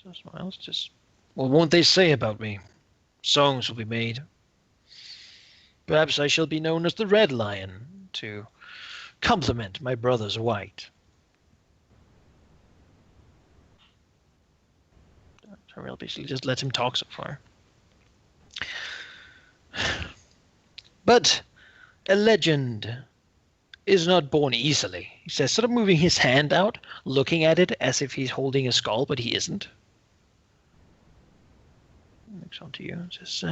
So smiles. Just, what won't they say about me? Songs will be made. Perhaps I shall be known as the Red Lion to compliment my brother's white. Tyrell basically just lets him talk so far. But a legend is not born easily, he says, sort of moving his hand out, looking at it as if he's holding a skull, but he isn't. Looks on to you and says,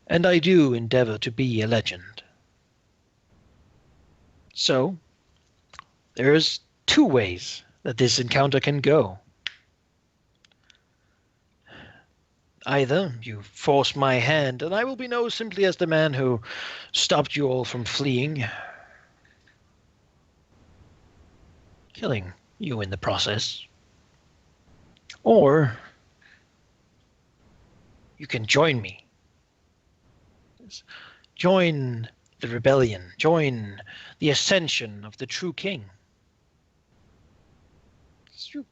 and I do endeavor to be a legend. So, there's two ways that this encounter can go. Either you force my hand, and I will be known simply as the man who stopped you all from fleeing, killing you in the process. Or you can join me. Join the rebellion. Join the ascension of the true king. You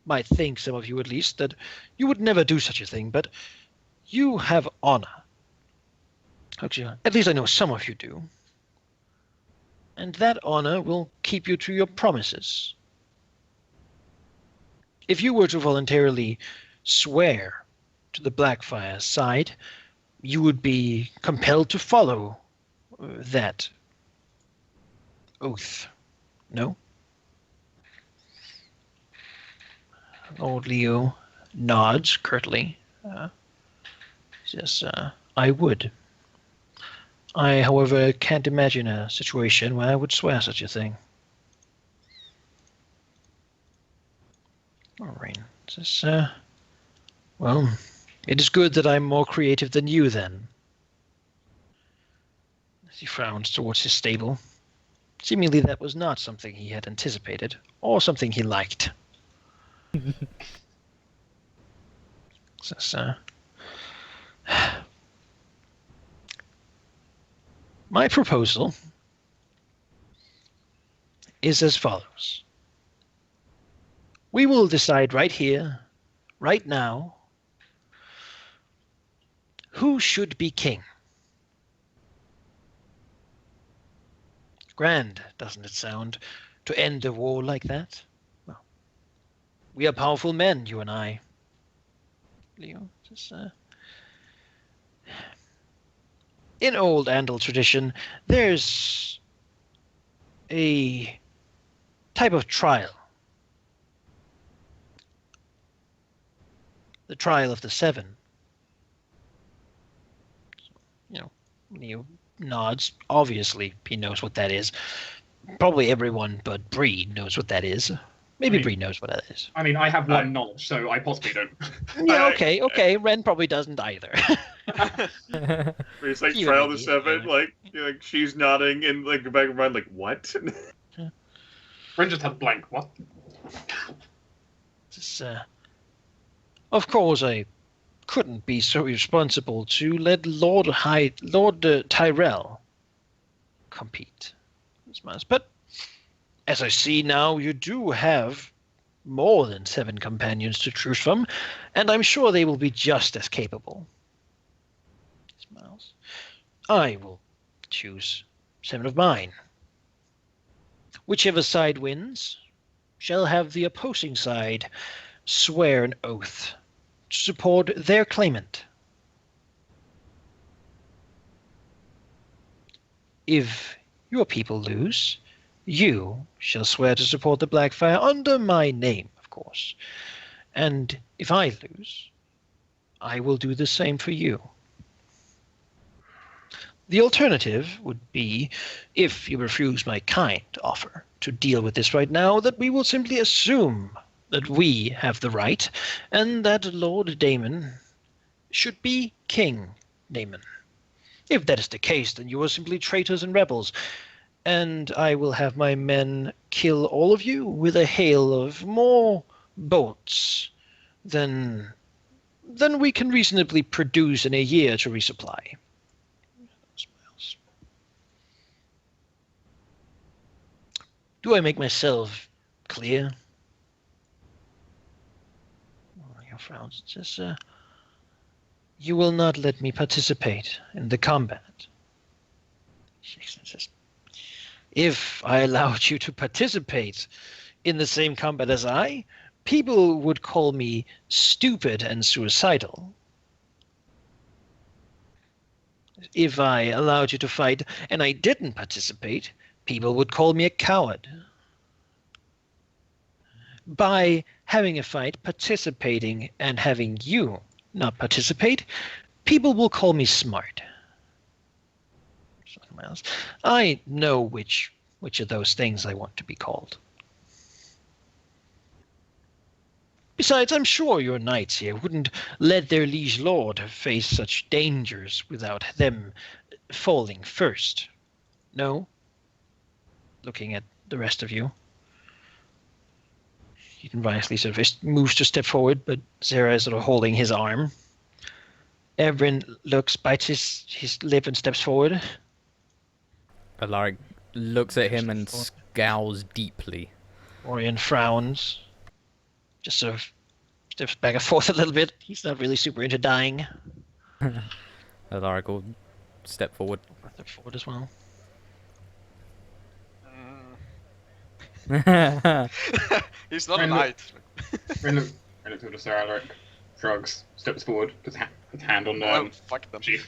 might think, some of you at least, that you would never do such a thing, but you have honor. Actually, at least I know some of you do. And that honor will keep you to your promises. If you were to voluntarily swear to the Blackfire's side, you would be compelled to follow that oath. No? Lord Leo nods curtly. Says, I would. I, however, can't imagine a situation where I would swear such a thing. Moraine says, well, it is good that I'm more creative than you, then. As he frowns towards his stable. Seemingly that was not something he had anticipated, or something he liked. Says, my proposal is as follows. We will decide right here, right now, who should be king. Grand, doesn't it sound, to end a war like that? Well, we are powerful men, you and I. Leo, just, in old Andal tradition, there's a type of trial. The trial of the seven. Leo nods. Obviously, he knows what that is. Probably everyone but Bree knows what that is. Maybe Bree knows what that is. I mean, I have one knowledge, so I possibly don't. Yeah, okay. Ren probably doesn't either. It's like trial of the seven, like she's nodding in like the back of her mind, like what? Ren just had blank. What? Just, of course, I couldn't be so irresponsible to let Lord Tyrell compete. But as I see now, you do have more than 7 companions to choose from, and I'm sure they will be just as capable. He smiles. I will choose 7 of mine. Whichever side wins shall have the opposing side swear an oath to support their claimant. If your people lose, you shall swear to support the Blackfire under my name, of course. And if I lose, I will do the same for you. The alternative would be, if you refuse my kind offer to deal with this right now, that we will simply assume that we have the right, and that Lord Damon should be King Damon. If that is the case, then you are simply traitors and rebels, and I will have my men kill all of you with a hail of more bolts than we can reasonably produce in a year to resupply. Do I make myself clear? frowns. It says, you will not let me participate in the combat. Shakes and says, if I allowed you to participate in the same combat as I, people would call me stupid and suicidal. If I allowed you to fight and I didn't participate, people would call me a coward. By having a fight, participating, and having you not participate, people will call me smart. Something else. I know which of those things I want to be called. Besides, I'm sure your knights here wouldn't let their liege lord face such dangers without them falling first. No? Looking at the rest of you. Eden wisely sort of moves to step forward, but Zera is sort of holding his arm. Ebrin looks, bites his lip and steps forward. Alaric looks at him and scowls deeply. Orion frowns. Just sort of steps back and forth a little bit. He's not really super into dying. Alaric will step forward. Step forward as well. He's not a knight. Ren looks over to Sir Alaric, shrugs, steps forward, puts a hand on Well, fuck them. Chief.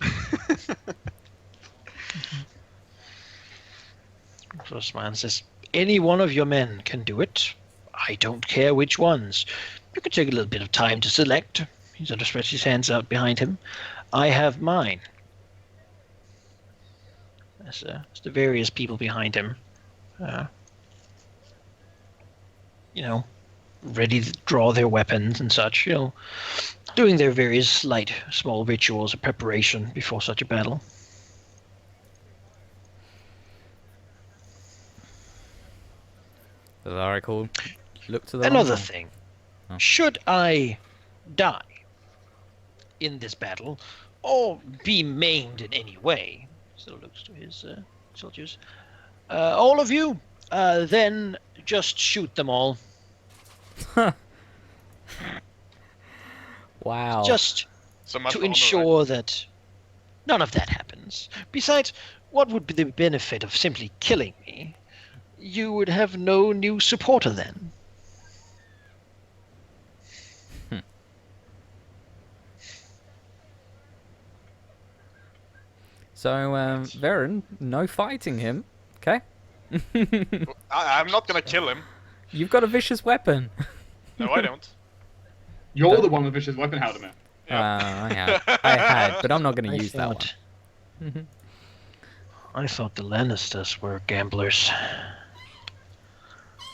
First man says, any one of your men can do it. I don't care which ones. You can take a little bit of time to select. He sort of stretches his hands out behind him. I have mine. There's the various people behind him. Ready to draw their weapons and such, doing their various slight, small rituals of preparation before such a battle. Alaric will look to the Another right. thing, Oh. should I die in this battle, or be maimed in any way, still looks to his soldiers, all of you, then just shoot them all. Wow. Just So much to for honor, ensure that none of that happens. Besides, what would be the benefit of simply killing me? You would have no new supporter then. So, Varen, no fighting him, okay? right? I'm not gonna kill him. You've got a vicious weapon. No, I don't. You're the one with vicious weapon, Halldamir. I had, but I'm not going to use that one. I thought the Lannisters were gamblers.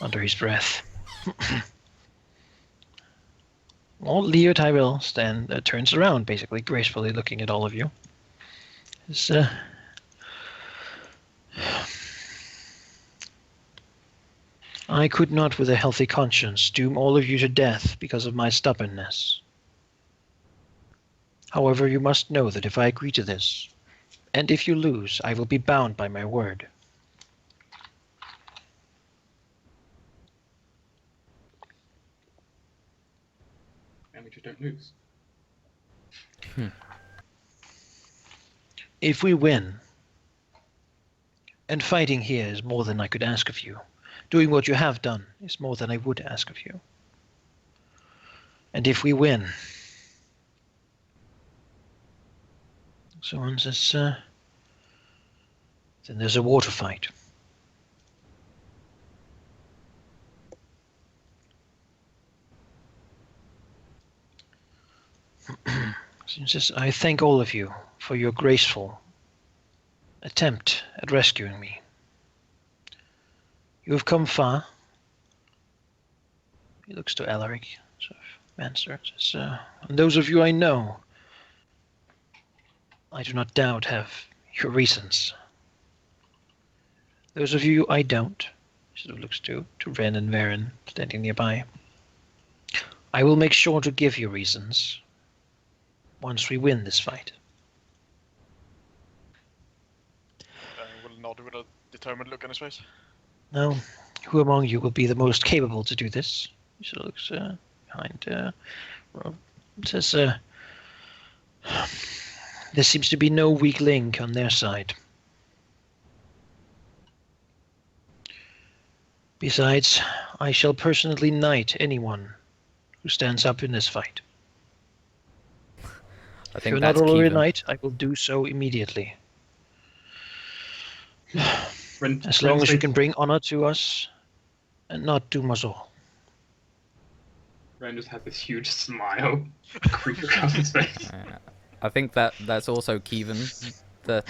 Under his breath. Well, Leo Tyrell turns around, basically, gracefully looking at all of you. I could not, with a healthy conscience, doom all of you to death because of my stubbornness. However, you must know that if I agree to this, and if you lose, I will be bound by my word. And we just don't lose. If we win, and fighting here is more than I could ask of you, doing what you have done is more than I would ask of you. And if we win, someone says, then there's a water fight. Someone says, I thank all of you for your graceful attempt at rescuing me. You have come far. He looks to Alaric, sort of answer. Says, and those of you I know, I do not doubt have your reasons. Those of you I don't, he sort of looks to Ren and Varen standing nearby. I will make sure to give you reasons once we win this fight. Will nod with a determined look on his face. Now, who among you will be the most capable to do this? He sort of looks behind Says, there seems to be no weak link on their side. Besides, I shall personally knight anyone who stands up in this fight. I If think you're not that's already a Kevin. knight, I will do so immediately. Ren, As long Ren's as you face- can bring honor to us and not doom us all. Ren just has this huge smile creep across his face. I think that's also Kevin. That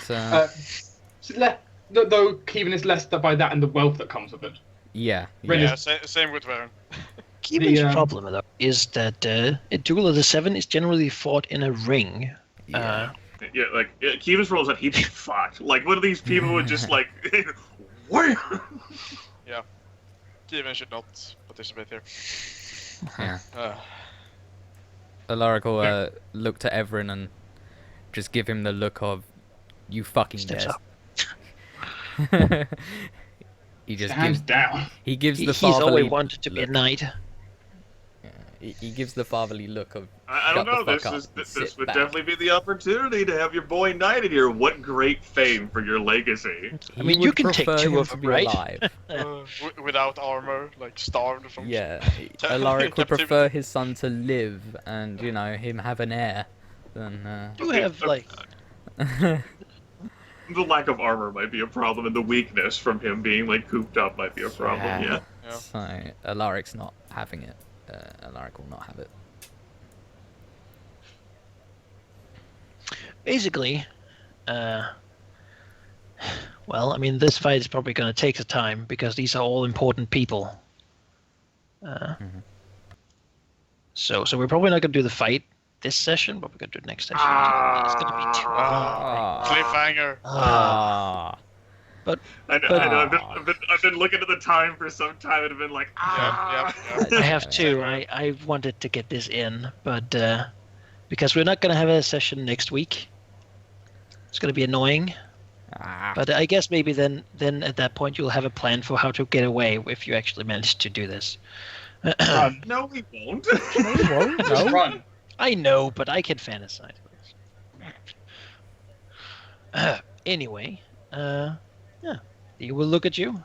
Though Kevin is less by that and the wealth that comes with it. yeah. Ren Yeah, is- same with Varen. Kevin's The, problem, though, is that a duel of the 7 is generally fought in a ring. Yeah. Yeah, like Kevin's role is that he'd be fucked. Like one of these people would just like, wham! Kevin should not participate here. Yeah. Uh, Alaric will look to Everin and just give him the look of, you fucking Steps dare. up. He just Hands down. he gives the He's fatherly always wanted to be a look. knight. He gives the fatherly look of, I don't Shut know. the This fuck is up and this sit would back. definitely be the opportunity to have your boy knighted here. What great fame for your legacy! I mean, he you would can take prefer 2 him of to them, be right? alive. without armor, like starved from. Yeah, Alaric would Captivity. prefer his son to live and, him have an heir than... You have, like... The lack of armor might be a problem, and the weakness from him being like cooped up might be a problem. Yeah. Yeah. So, Alaric's not having it. Alaric will not have it. Basically, well, I mean, this fight is probably going to take some time because these are all important people. So we're probably not going to do the fight this session, but we're going to do it next session. It's going to be too long. Ah. Cliffhanger. I know. I've been looking at the time for some time and have been like, Yeah. I have to. I wanted to get this in, but because we're not going to have a session next week, it's going to be annoying. But I guess maybe then at that point you'll have a plan for how to get away if you actually manage to do this. Run. no, we won't. Just run. I know, but I can fantasize. Anyway, yeah, he will look at you,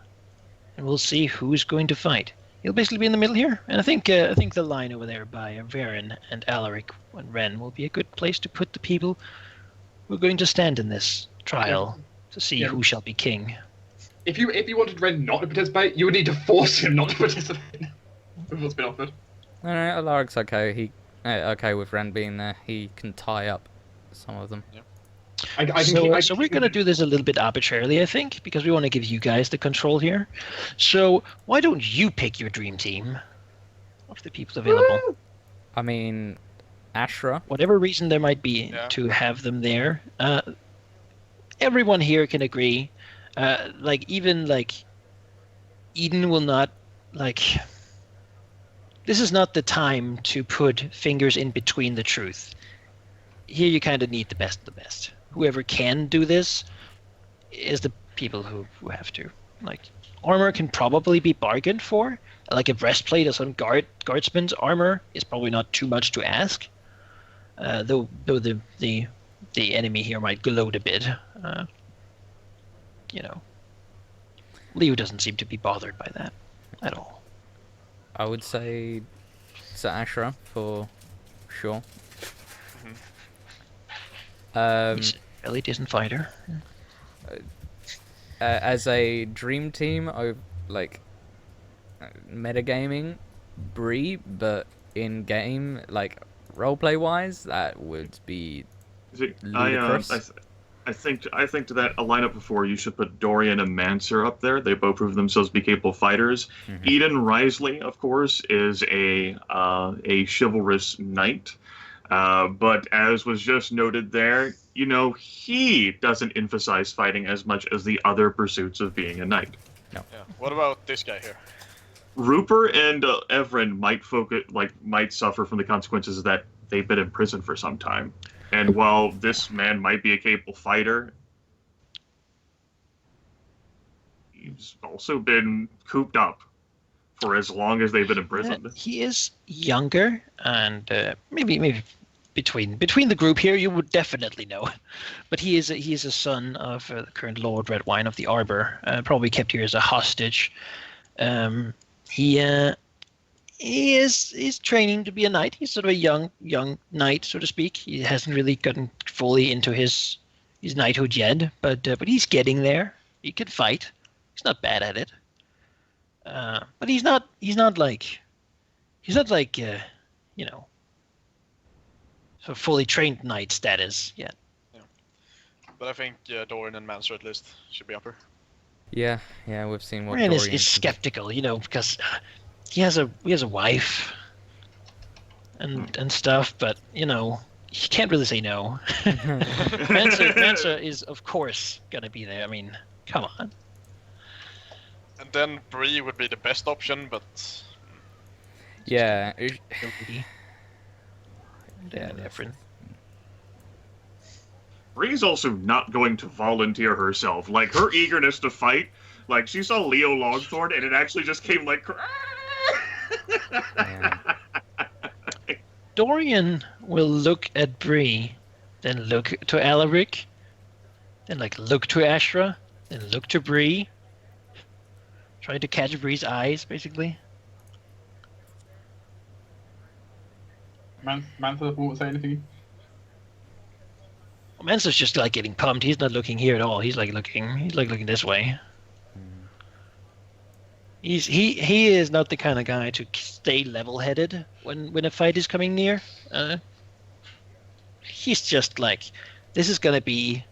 and we'll see who's going to fight. He'll basically be in the middle here, and I think the line over there by Varen and Alaric and Ren will be a good place to put the people who are going to stand in this trial to see who shall be king. If you wanted Ren not to participate, you would need to force him not to participate. With what's been offered. No, Alaric's okay. He okay with Ren being there. He can tie up some of them. So we're going to do this a little bit arbitrarily, I think, because we want to give you guys the control here. So why don't you pick your dream team of the people available? I mean, Ashra. Whatever reason there might be to have them there. Everyone here can agree. Even Eden will not, this is not the time to put fingers in between the truth. Here you kind of need the best of the best. Whoever can do this is the people who have to. Armor can probably be bargained for. Like a breastplate or some guardsman's armor is probably not too much to ask. Though the enemy here might gloat a bit. Leo doesn't seem to be bothered by that at all. I would say it's Ashra for sure. He's a really decent fighter. As a dream team, metagaming, Bree, but in game, roleplay wise, that would be ludicrous. I think to that a lineup before you should put Dorian and Manser up there. They both prove themselves to be capable fighters. Mm-hmm. Eden Risley, of course, is a chivalrous knight. But as was just noted there, he doesn't emphasize fighting as much as the other pursuits of being a knight. Yeah. What about this guy here? Rupert and Everin might suffer from the consequences that they've been in prison for some time. And while this man might be a capable fighter, he's also been cooped up for as long as they've been imprisoned. He is younger, and maybe between the group here, you would definitely know. But he is a son of the current Lord Redwine of the Arbor, probably kept here as a hostage. He is training to be a knight. He's sort of a young knight, so to speak. He hasn't really gotten fully into his knighthood yet, but he's getting there. He can fight. He's not bad at it. But he's not like you know, sort of fully trained knight status yet. But I think Dorian and Manser at least should be upper. Yeah, we've seen what Ryan Dorian is can do. skeptical, because he has a wife and stuff, but he can't really say no. Mansa is of course gonna be there. I mean, come on. And then Bree would be the best option, but Yeah, Yeah, different. Bree's also not going to volunteer herself. Like, her eagerness to fight, like, she saw Leo Longthorn, and it actually just came like... Yeah. Dorian will look at Bree, then look to Alaric, then look to Ashra, then look to Bree. Trying to catch Bree's eyes, basically. Mantha won't say anything. Mansa's just getting pumped. He's not looking here at all. He's looking this way. He is not the kind of guy to stay level-headed when a fight is coming near. He's just this is gonna be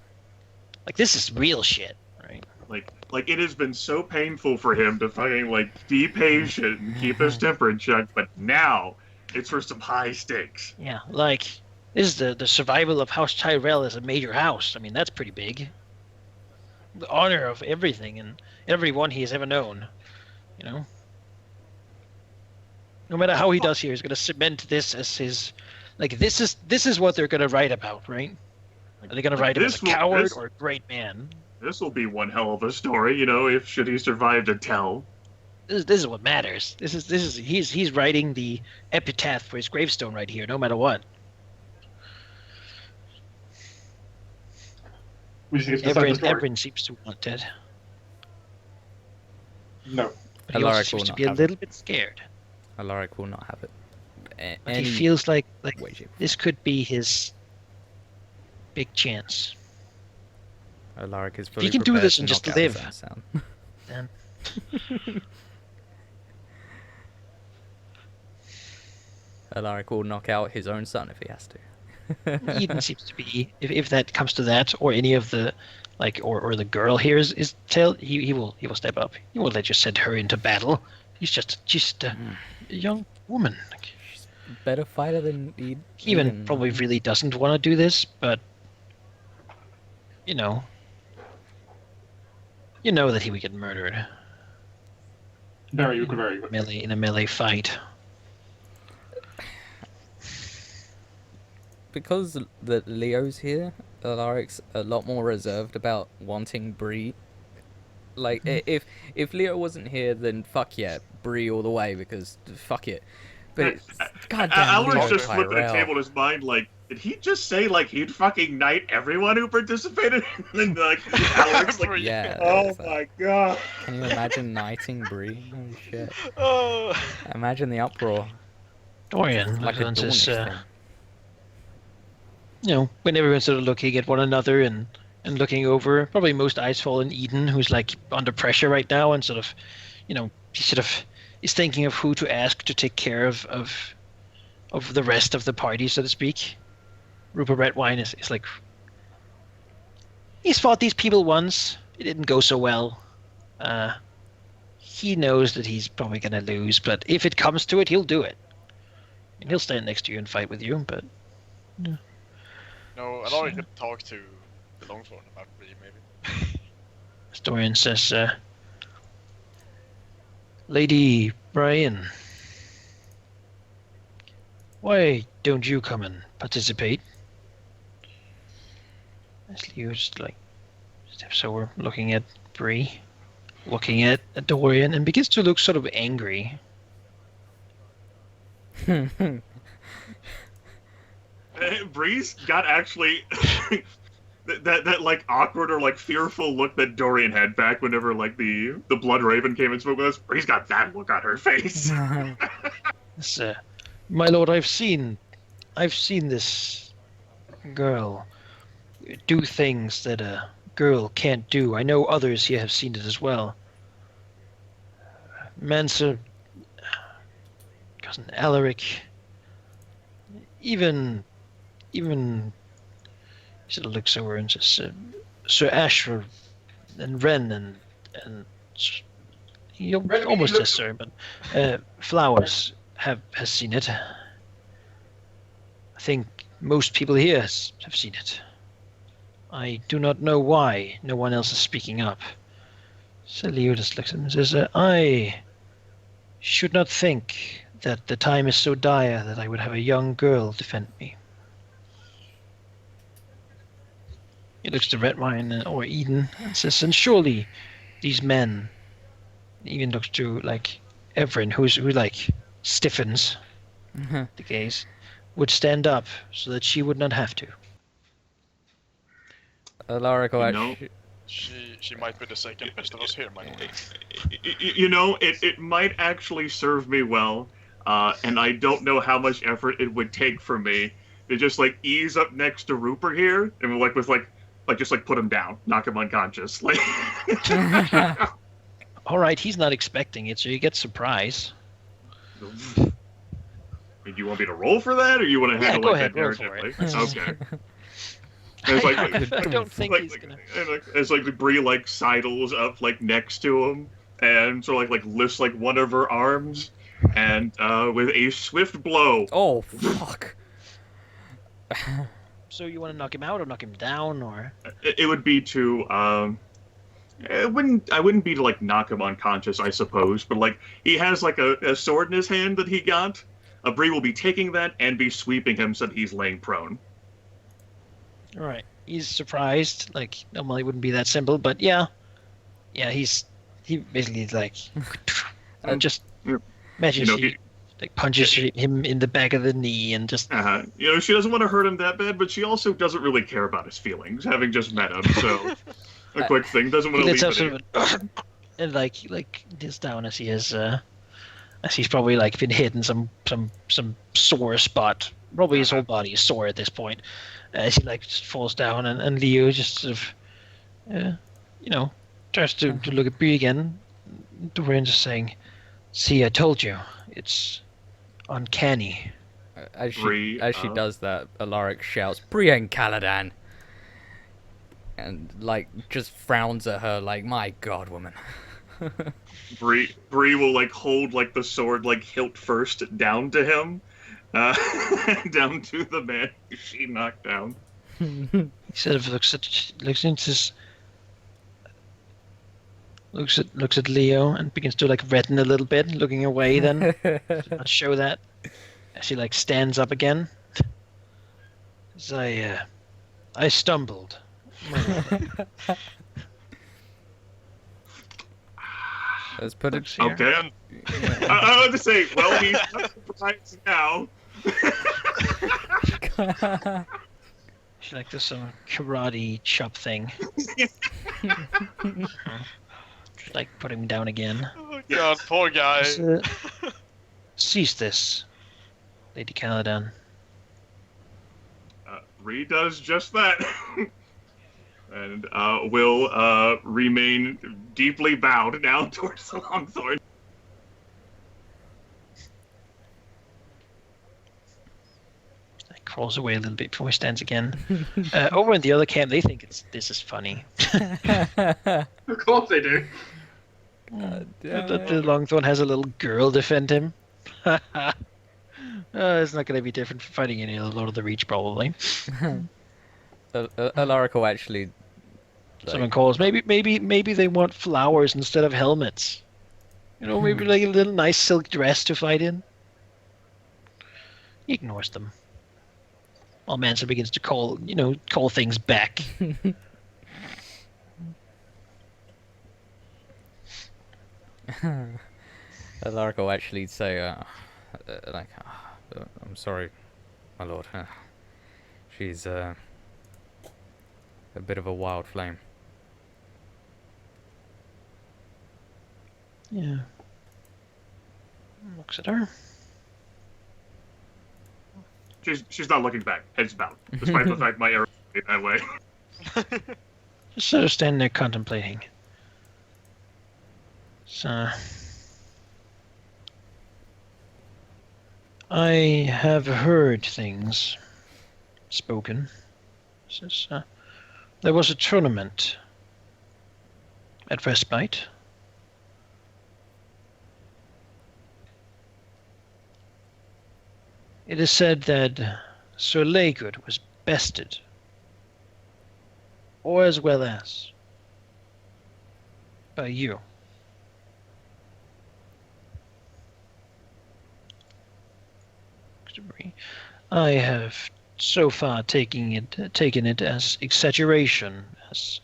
this is real shit, right? Like it has been so painful for him to fucking be patient and keep his temper in check, but now it's for some high stakes. Yeah, this is the survival of House Tyrell as a major house. I mean, that's pretty big. The honor of everything and everyone he has ever known. No matter how he does here, he's gonna cement this as his. This is what they're gonna write about, right? Are they gonna write him as a coward or a great man? This will be one hell of a story, if should he survive to tell. This is what matters. He's writing the epitaph for his gravestone right here, no matter what. We just get to decide the story. Everyone seems to want it. No. But he also seems to be a little bit scared. Alaric will not have it. But he feels like way, shape, this could be his big chance. Alaric is If fully he can do prepared this to and just knock out his live, own sound. then Alaric will knock out his own son if he has to. Eden seems to be, if that comes to that, or any of the, or the girl here is tell he will step up. He won't let you send her into battle. He's just a young woman. She's a better fighter than He even probably really doesn't want to do this, but you know that he would get murdered. Very good. In a melee fight. Because the Leo's here, Alaric's a lot more reserved about wanting Bree. If Leo wasn't here, then fuck yeah, Bree all the way, because fuck it. But goddamn, Alaric's Leo just flipping the Tyrell. table in his mind, did he just say he'd fucking knight everyone who participated? And then Alaric's Yeah. oh my god. Can you imagine knighting Bree? Holy shit. Oh. Imagine the uproar. Dorian, Like a everyone's Dornish just, thing. when everyone's sort of looking at one another and looking over, probably most eyes fall on Eden, who's under pressure right now, and he is thinking of who to ask to take care of the rest of the party, so to speak. Rupert Redwine is he's fought these people once. It didn't go so well. He knows that he's probably going to lose, but if it comes to it, he'll do it. And he'll stand next to you and fight with you, but... Yeah. No, Alaric could talk to the Longthorn about Bree, maybe. Dorian says, Lady Brian, why don't you come and participate? As Leo just steps over, looking at Bree. looking at Dorian and begins to look sort of angry. Breeze got actually that like awkward or like fearful look that Dorian had back whenever like the Blood Raven came and spoke with us. Breeze got that look on her face. Yes, my lord, I've seen this girl do things that a girl can't do. I know others here have seen it as well. Mansa, cousin Alaric, even he sort of looks over and says, Sir Ashford and Wren and he almost says sir, but Flowers has seen it. I think most people here have seen it. I do not know why no one else is speaking up. So Leo just looks at him and says, I should not think that the time is so dire that I would have a young girl defend me. He looks to Redwine or Eden and says, and surely these men, even looks to like Everin, who like stiffens the gaze, would stand up so that she would not have to. Alaric will You know- actually... She might be the second best of us here, my lord. You know, it might actually serve me well, and I don't know how much effort it would take for me to just like ease up next to Rupert here and like just like put him down, knock him unconscious. Like, All right, he's not expecting it, so you get surprise. do you want me to roll for that, or you want to handle go like ahead, that roll for narratively? it. Okay. It's like, I don't think he's gonna. As like the Bree like sidles up like next to him and sort of like lifts like one of her arms and with a swift blow. Oh, fuck. So you want to knock him out or knock him down or? It would be to I wouldn't be to like knock him unconscious, I suppose, but like he has like a sword in his hand that he got. Bree will be taking that and be sweeping him so that he's laying prone. All right, he's surprised. Like normally it wouldn't be that simple, but yeah, he basically like just imagine You know, she like punches him in the back of the knee and just. You know, she doesn't want to hurt him that bad, but she also doesn't really care about his feelings, having just met him. So, a quick thing, doesn't want He to lets leave out it. sort of and like this down as he has as he's probably like been hit in some sore spot. Probably his whole body is sore at this point. As he like just falls down and Leo just sort of tries to look at Bree again. Dorian just saying, "See, I told you, it's uncanny." As Bree, she does that, Alaric shouts, Brienne Caladan! And, like, just frowns at her like, my god, woman. Bree will like hold like the sword like hilt first down to him, down to the man she knocked down. He sort of looks at Leo and begins to like redden a little bit, looking away. Then I'll show that as he like stands up again. As I stumbled. Let's put it Looks here. Okay. I was to say, well, he's not surprised now. She like does some karate chop thing. Just like put him down again. Oh god, poor guy. Cease this, Lady Caladan. Bree does just that. And will remain deeply bowed now towards the Longthorn. Crawls away a little bit before he stands again. Over in the other camp, they think this is funny. Of course they do. The Longthorn has a little girl defend him. It's not going to be different from fighting any other Lord of the Reach, probably. Alaric will actually... Someone calls. Maybe they want flowers instead of helmets. You know, maybe like a little nice silk dress to fight in. He ignores them. While Mansa begins to call things back. Alaric will actually say, I'm sorry, my lord. She's a bit of a wild flame. Yeah. Looks at her. She's not looking back, heads bowed, despite the fact my arrow is that way. Just sort of standing there contemplating. So, I have heard things spoken. Says, there was a tournament at Respite. It is said that Sir Laygood was bested, or as well as, by you. I have so far taken it as exaggeration, as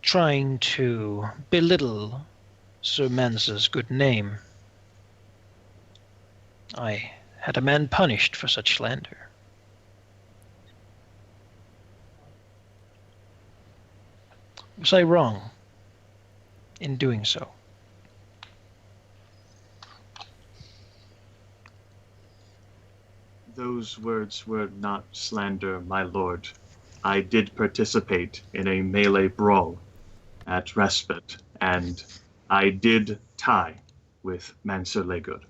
trying to belittle Sir Mance's good name. I had a man punished for such slander. Was I wrong in doing so? Those words were not slander, my lord. I did participate in a melee brawl at Respite, and I did tie with Mansur Laygood.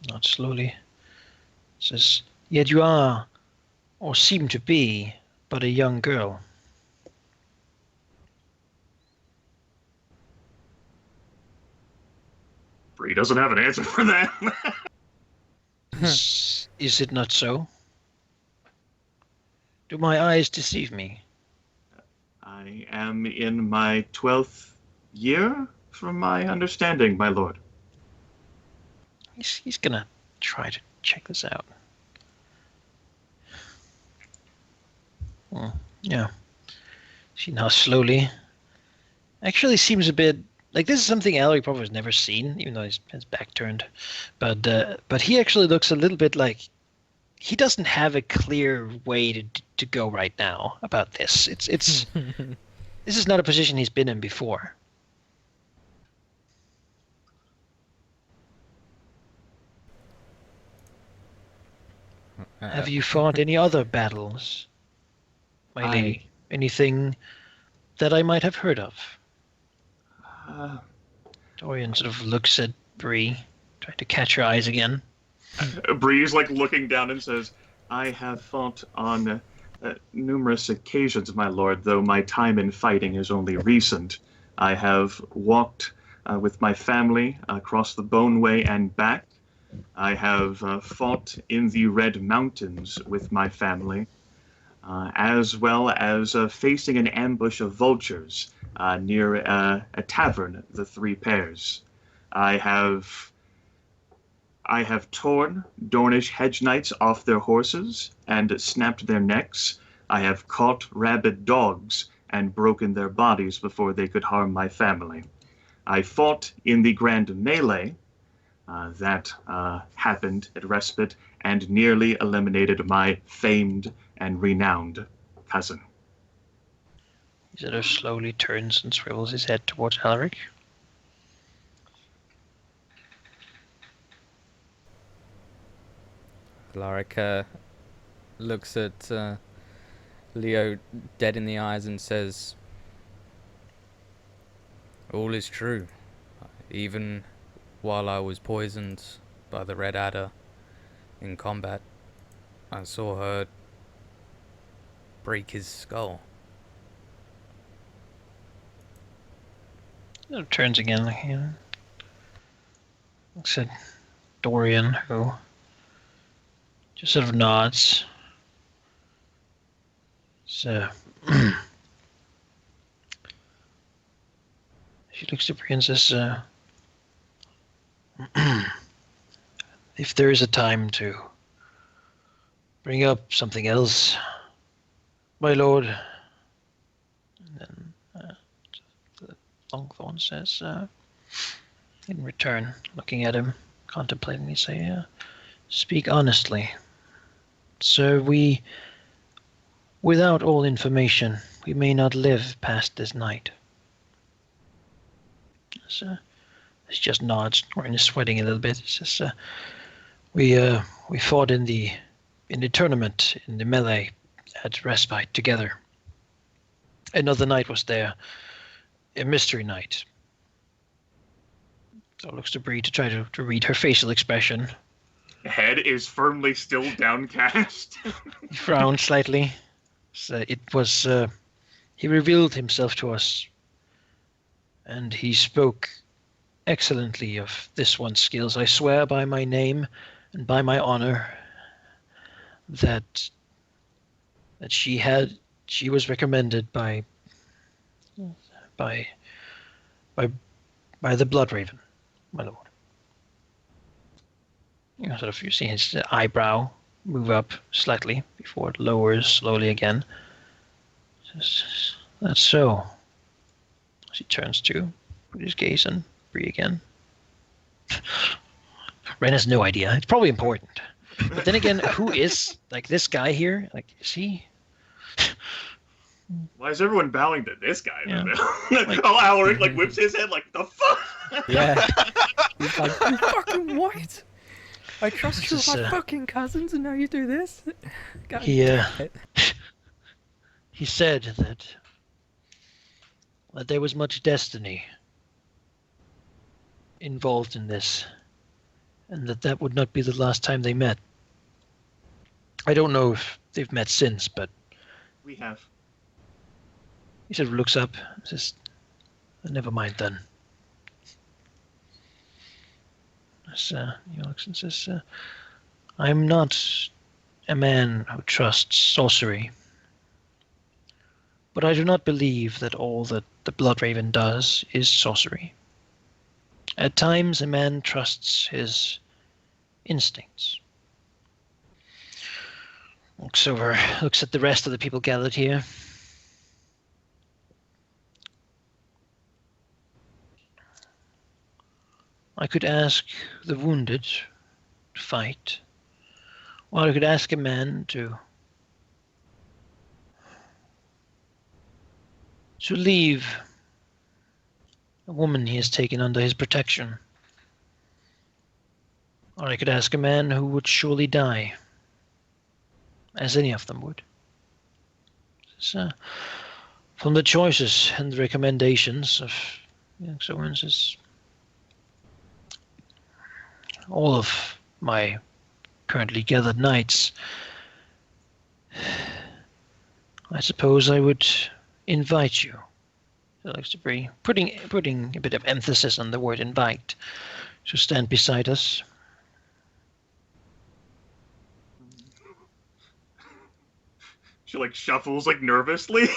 Not slowly. Says, yet you are, or seem to be, but a young girl. Bree doesn't have an answer for that. Is it not so? Do my eyes deceive me? I am in my 12th year, from my understanding, my lord. He's gonna try to check this out. Yeah. She now slowly. Actually seems a bit like this is something Alaric probably has never seen, even though his back turned. But he actually looks a little bit like he doesn't have a clear way to go right now about this. It's this is not a position he's been in before. Have you fought any other battles, my lady? Anything that I might have heard of? Dorian sort of looks at Bree, trying to catch her eyes again. Bree's like looking down and says, I have fought on numerous occasions, my lord, though my time in fighting is only recent. I have walked with my family across the Boneway and back. I have fought in the Red Mountains with my family, as well as facing an ambush of vultures near a tavern, the Three Pairs. I have torn Dornish hedge knights off their horses and snapped their necks. I have caught rabid dogs and broken their bodies before they could harm my family. I fought in the Grand Melee that happened at Respite and nearly eliminated my famed and renowned cousin. He sort of slowly turns and swivels his head towards Alaric. Alaric looks at Leo dead in the eyes and says, all is true. Even while I was poisoned by the Red Adder in combat, I saw her break his skull. He turns again. Looks at Dorian, who just sort of nods. So she looks at Bree and says, if there is a time to bring up something else, my lord. And then Longthorn says, in return, looking at him, contemplating, he say, speak honestly. Sir, without all information, we may not live past this night. So, he just nods, or is sweating a little bit. He says, we fought in the tournament, in the melee, at Respite together. Another night was there, a mystery night. So looks to Bree to try to read her facial expression. Head is firmly still downcast. He frowned slightly. So it was, he revealed himself to us, and he spoke excellently of this one's skills. I swear by my name and by my honor that she was recommended by the Blood Raven, my lord. You know, sort of, you see his eyebrow move up slightly before it lowers slowly again. That's so. As he turns to put his gaze on Bree again. Ren has no idea. It's probably important. But then again, who is, like, this guy here? Like, is he? Why is everyone bowing to this guy? Yeah. Like, Alaric like whips his head like, the fuck? Yeah. He's like, you fucking what? I trust you This with is, my fucking cousins, and now you do this? God He damn it. he said that there was much destiny involved in this, and that would not be the last time they met. I don't know if they've met since, but We have. he sort of looks up and says, never mind then. He looks and says, I'm not a man who trusts sorcery, but I do not believe that all that the Blood Raven does is sorcery. At times a man trusts his instincts. Looks at the rest of the people gathered here. I could ask the wounded to fight, or I could ask a man to leave a woman he has taken under his protection. Or I could ask a man who would surely die, as any of them would. So, from the choices and the recommendations of so instance, all of my currently gathered knights, I suppose I would invite you, likes to be putting a bit of emphasis on the word invite, to stand beside us. She like shuffles like nervously.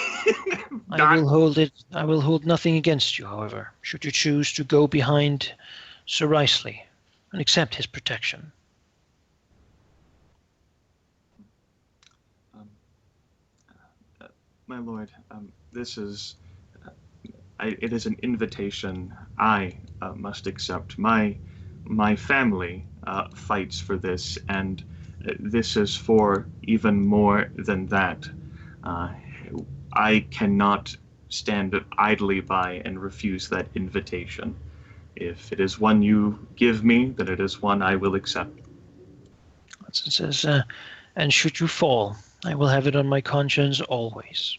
I will hold nothing against you, however, should you choose to go behind Sir Riceley and accept his protection. My lord, this is. It is an invitation I must accept. My family fights for this, and this is for even more than that. I cannot stand idly by and refuse that invitation. If it is one you give me, then it is one I will accept. It says, and should you fall, I will have it on my conscience always.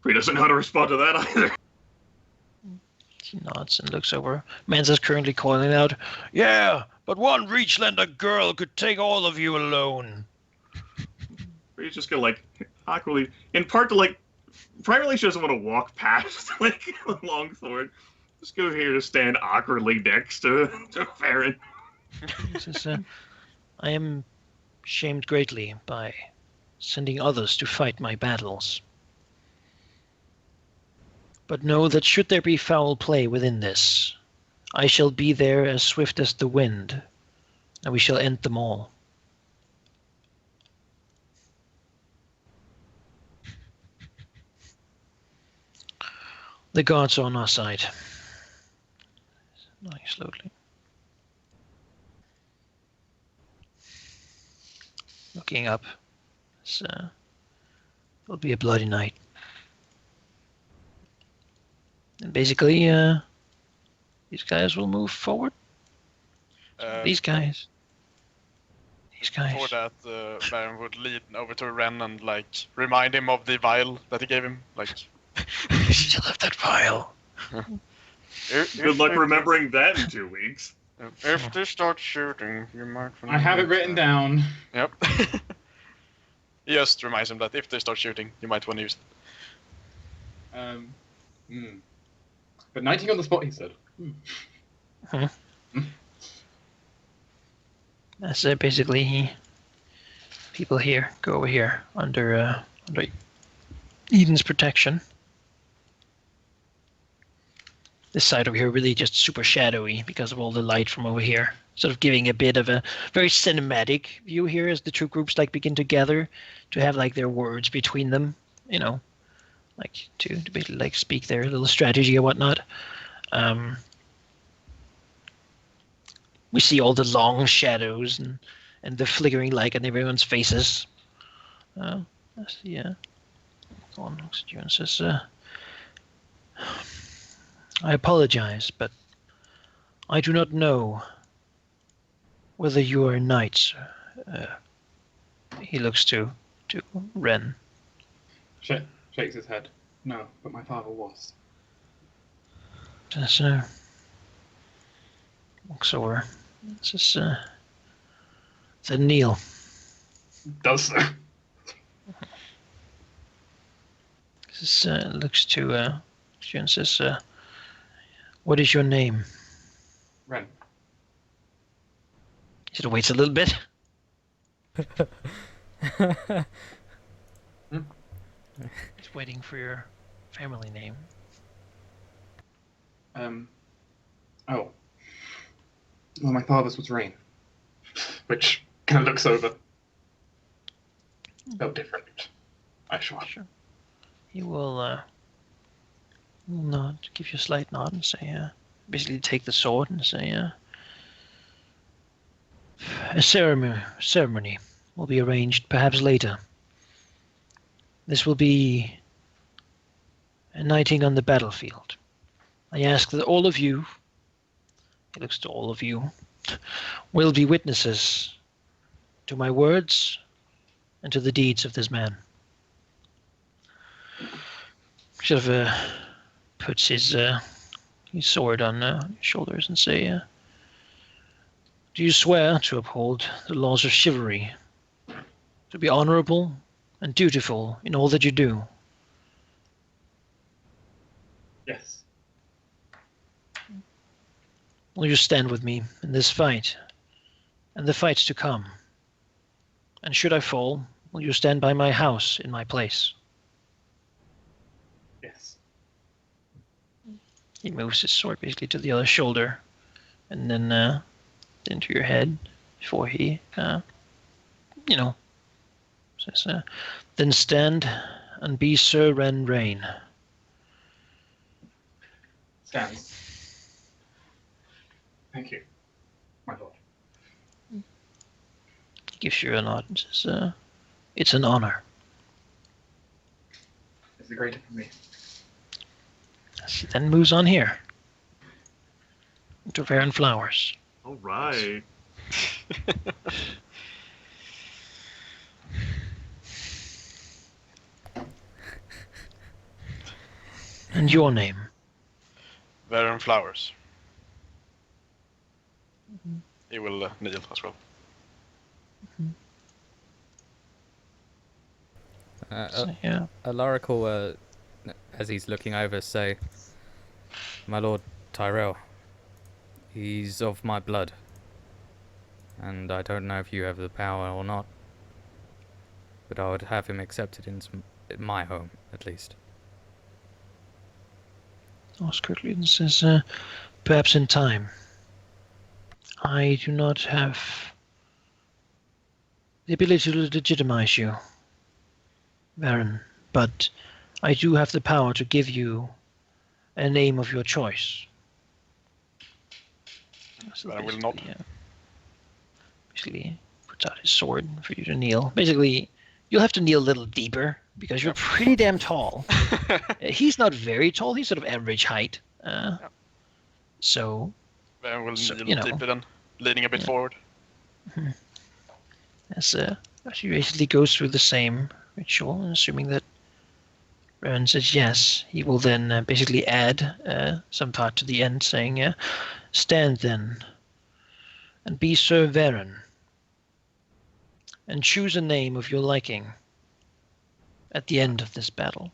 Bree doesn't know how to respond to that either. He nods and looks over. Manza's currently calling out, "Yeah, but one Reachlander girl could take all of you alone." Bree's just gonna like awkwardly, in part to like, primarily she doesn't want to walk past like Longthorn. Just go here to stand awkwardly next to Farron. He says, I am shamed greatly by sending others to fight my battles. But know that should there be foul play within this, I shall be there as swift as the wind, and we shall end them all. The gods are on our side. Nodding slowly. Looking up. It'll be a bloody night. And basically, these guys will move forward. These guys. Before that, Baron would lead over to Ren and like remind him of the vial that he gave him. Like, You still have that vial. Good luck remembering that in 2 weeks. If they start shooting, you might. I have it written down. Yep. He just reminds him that if they start shooting, you might want to use it. But 19 on the spot, he said. That's it. Basically, people here go over here under Eden's protection. This side over here really just super shadowy because of all the light from over here. Sort of giving a bit of a very cinematic view here as the two groups like begin to gather to have like their words between them, you know, like to basically like speak their little strategy or whatnot. We see all the long shadows and the flickering light on everyone's faces. That's the one looks at you and says, I apologize, but I do not know whether you are knights. He looks to Ren. Shakes his head. No, but my father was. Just looks over. Says, said kneel. Does so. Says, looks to you and says, what is your name? Ren. He sort of waits a little bit. He's waiting for your family name. Oh. Well, my father's was Rain. Which kind of looks over. Felt different. Sure. He will nod, give you a slight nod and say, basically take the sword and say, a ceremony will be arranged perhaps later. This will be a knighting on the battlefield. I ask that all of you, he looks to all of you, will be witnesses to my words and to the deeds of this man. Sort of puts his sword on his shoulders and say, do you swear to uphold the laws of chivalry, to be honorable and dutiful in all that you do? Yes. Will you stand with me in this fight and the fights to come? And should I fall, will you stand by my house in my place? Yes. He moves his sword basically to the other shoulder and then into your head before he, says, then stand and be Sir Ren Rain. Stands. Thank you, my lord. He gives you a nod and says, it's an honor. It's a great for me. He then moves on here to Fair and Flowers. All right. And your name? Baron Flowers. He will kneel as well. Yeah. Alaric will, as he's looking over, say, my lord Tyrell, he's of my blood. And I don't know if you have the power or not, but I would have him accepted in my home, at least. Oscar Gluten says, perhaps in time. I do not have the ability to legitimize you, Baron, but I do have the power to give you a name of your choice. So I will not. Basically, puts out his sword for you to kneel. Basically, you'll have to kneel a little deeper because you're pretty damn tall. He's not very tall. He's sort of average height. So. Then we'll kneel deeper then, leaning a bit forward. As she basically goes through the same ritual, assuming that Rowan says yes, he will then basically add some part to the end, saying, "Stand then, and be Sir Varen, and choose a name of your liking at the end of this battle."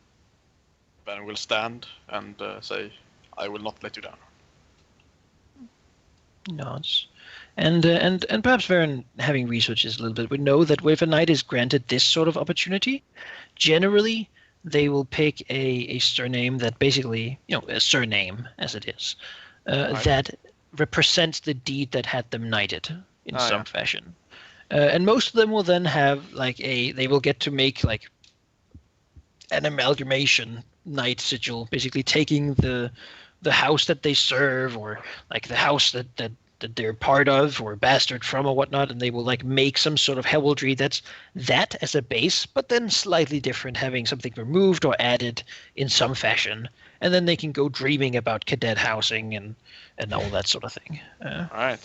Varen will stand and say, "I will not let you down." Nods. And perhaps Varen, having researched this a little bit, would know that if a knight is granted this sort of opportunity, generally they will pick a surname that basically, a surname as it is, that represents the deed that had them knighted in some fashion. And most of them will then have they will get to make an amalgamation knight sigil, basically taking the house that they serve, or the house that they're part of, or bastard from, or whatnot, and they will make some sort of heraldry that's that as a base, but then slightly different, having something removed or added in some fashion, and then they can go dreaming about cadet housing and all that sort of thing. All right.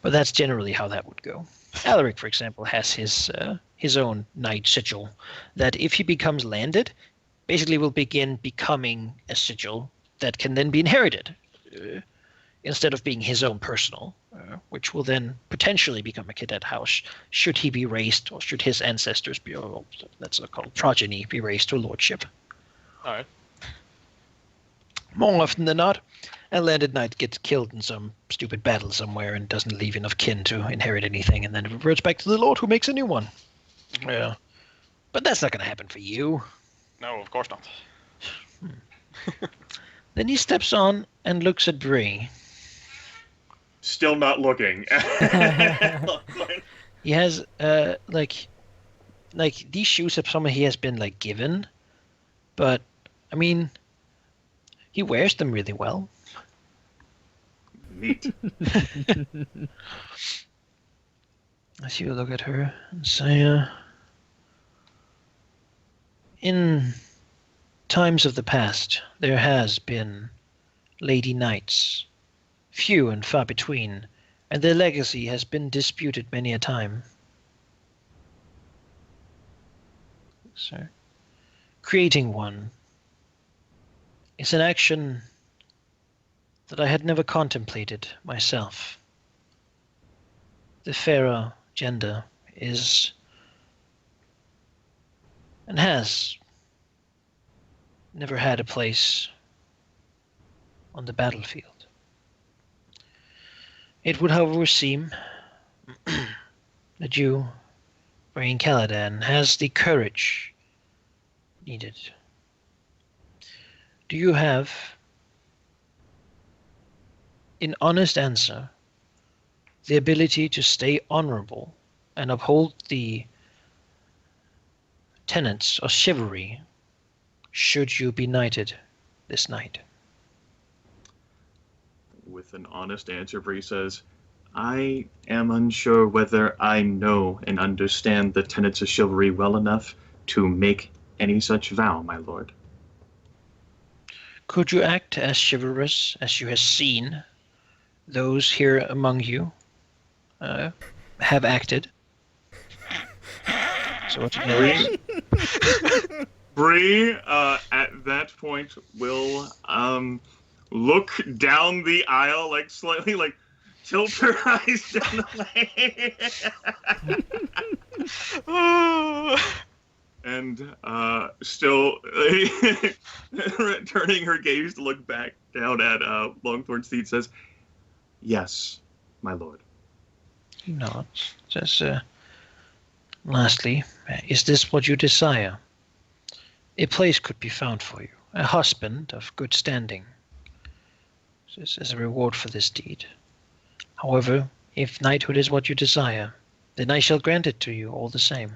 But that's generally how that would go. Alaric, for example, has his own knight sigil that, if he becomes landed, basically will begin becoming a sigil that can then be inherited instead of being his own personal, which will then potentially become a cadet house should he be raised, or should his ancestors be, that's called progeny, be raised to lordship. All right. More often than not, a landed knight gets killed in some stupid battle somewhere and doesn't leave enough kin to inherit anything, and then it reverts back to the lord, who makes a new one. Yeah, but that's not going to happen for you. No, of course not. Then he steps on and looks at Bree. Still not looking. He has these shoes are something he has been given, but I mean, he wears them really well. Neat. As you look at her and say, in times of the past, there has been lady knights, few and far between, and their legacy has been disputed many a time. So, creating one is an action that I had never contemplated myself. The fairer gender is, and has, never had a place on the battlefield. It would, however, seem that you, Brain Caladan, has the courage needed. Do you have, in honest answer, the ability to stay honorable and uphold the tenets of chivalry should you be knighted this night? With an honest answer, Bree says, "I am unsure whether I know and understand the tenets of chivalry well enough to make any such vow, my lord." Could you act as chivalrous as you have seen those here among you have acted? So what you Bree, at that point, will look down the aisle, slightly, tilt her eyes down the lane. And still turning her gaze to look back down at Longthorn's feet, says, "Yes, my lord." He nods. Says, lastly, is this what you desire? A place could be found for you, a husband of good standing, as a reward for this deed. However, if knighthood is what you desire, then I shall grant it to you all the same.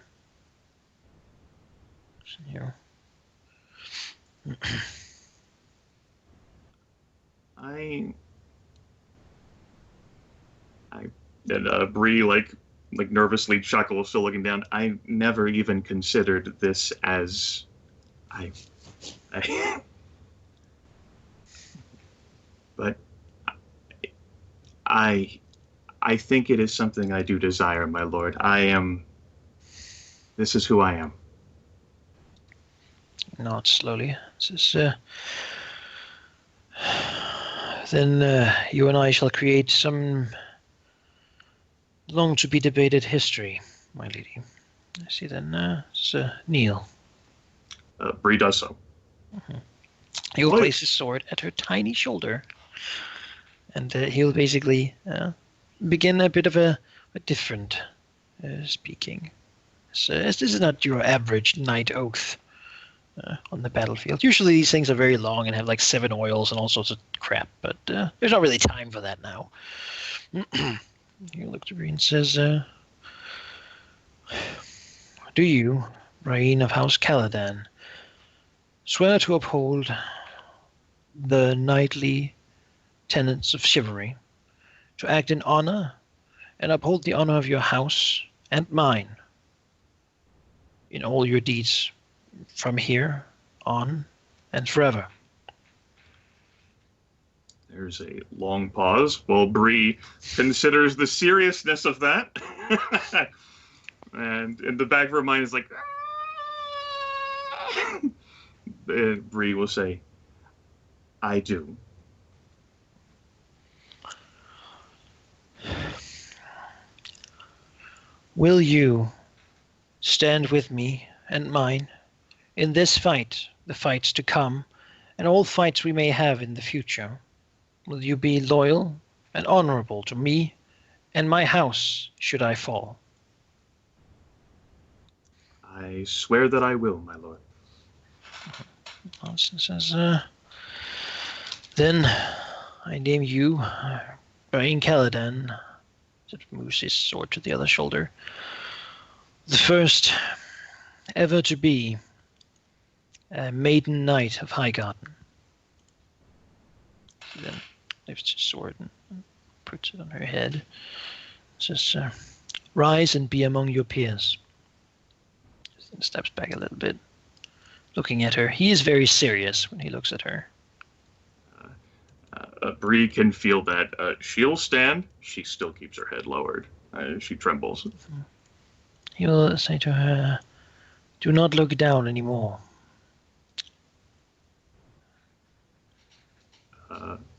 And Bree like nervously chuckles, still looking down. I never even considered this as but I think it is something I do desire, my lord. This is who I am. Nod slowly. Then you and I shall create some long to be debated history, my lady. I see then, Neil. Bree does so. Mm-hmm. He will place his sword at her tiny shoulder, and he'll basically begin a bit of a different speaking. So this is not your average knight oath on the battlefield. Usually these things are very long and have like 7 oils and all sorts of crap, but there's not really time for that now. He looks at Bree and says, do you, Rain of House Caladan, swear to uphold the knightly tenets of chivalry, to act in honor and uphold the honor of your house and mine in all your deeds from here on and forever? There's a long pause while Bree considers the seriousness of that. And in the back of her mind is like, Bree will say, I do. Will you stand with me and mine in this fight, the fights to come, and all fights we may have in the future? Will you be loyal and honorable to me and my house should I fall? I swear that I will, my lord. Austin says, then I name you Rain Caladan. Moves his sword to the other shoulder. The first ever to be a maiden knight of Highgarden. He then lifts his sword and puts it on her head. Says, rise and be among your peers. And steps back a little bit, looking at her. He is very serious when he looks at her. Bree can feel that. She'll stand. She still keeps her head lowered. She trembles. He will say to her, do not look down anymore.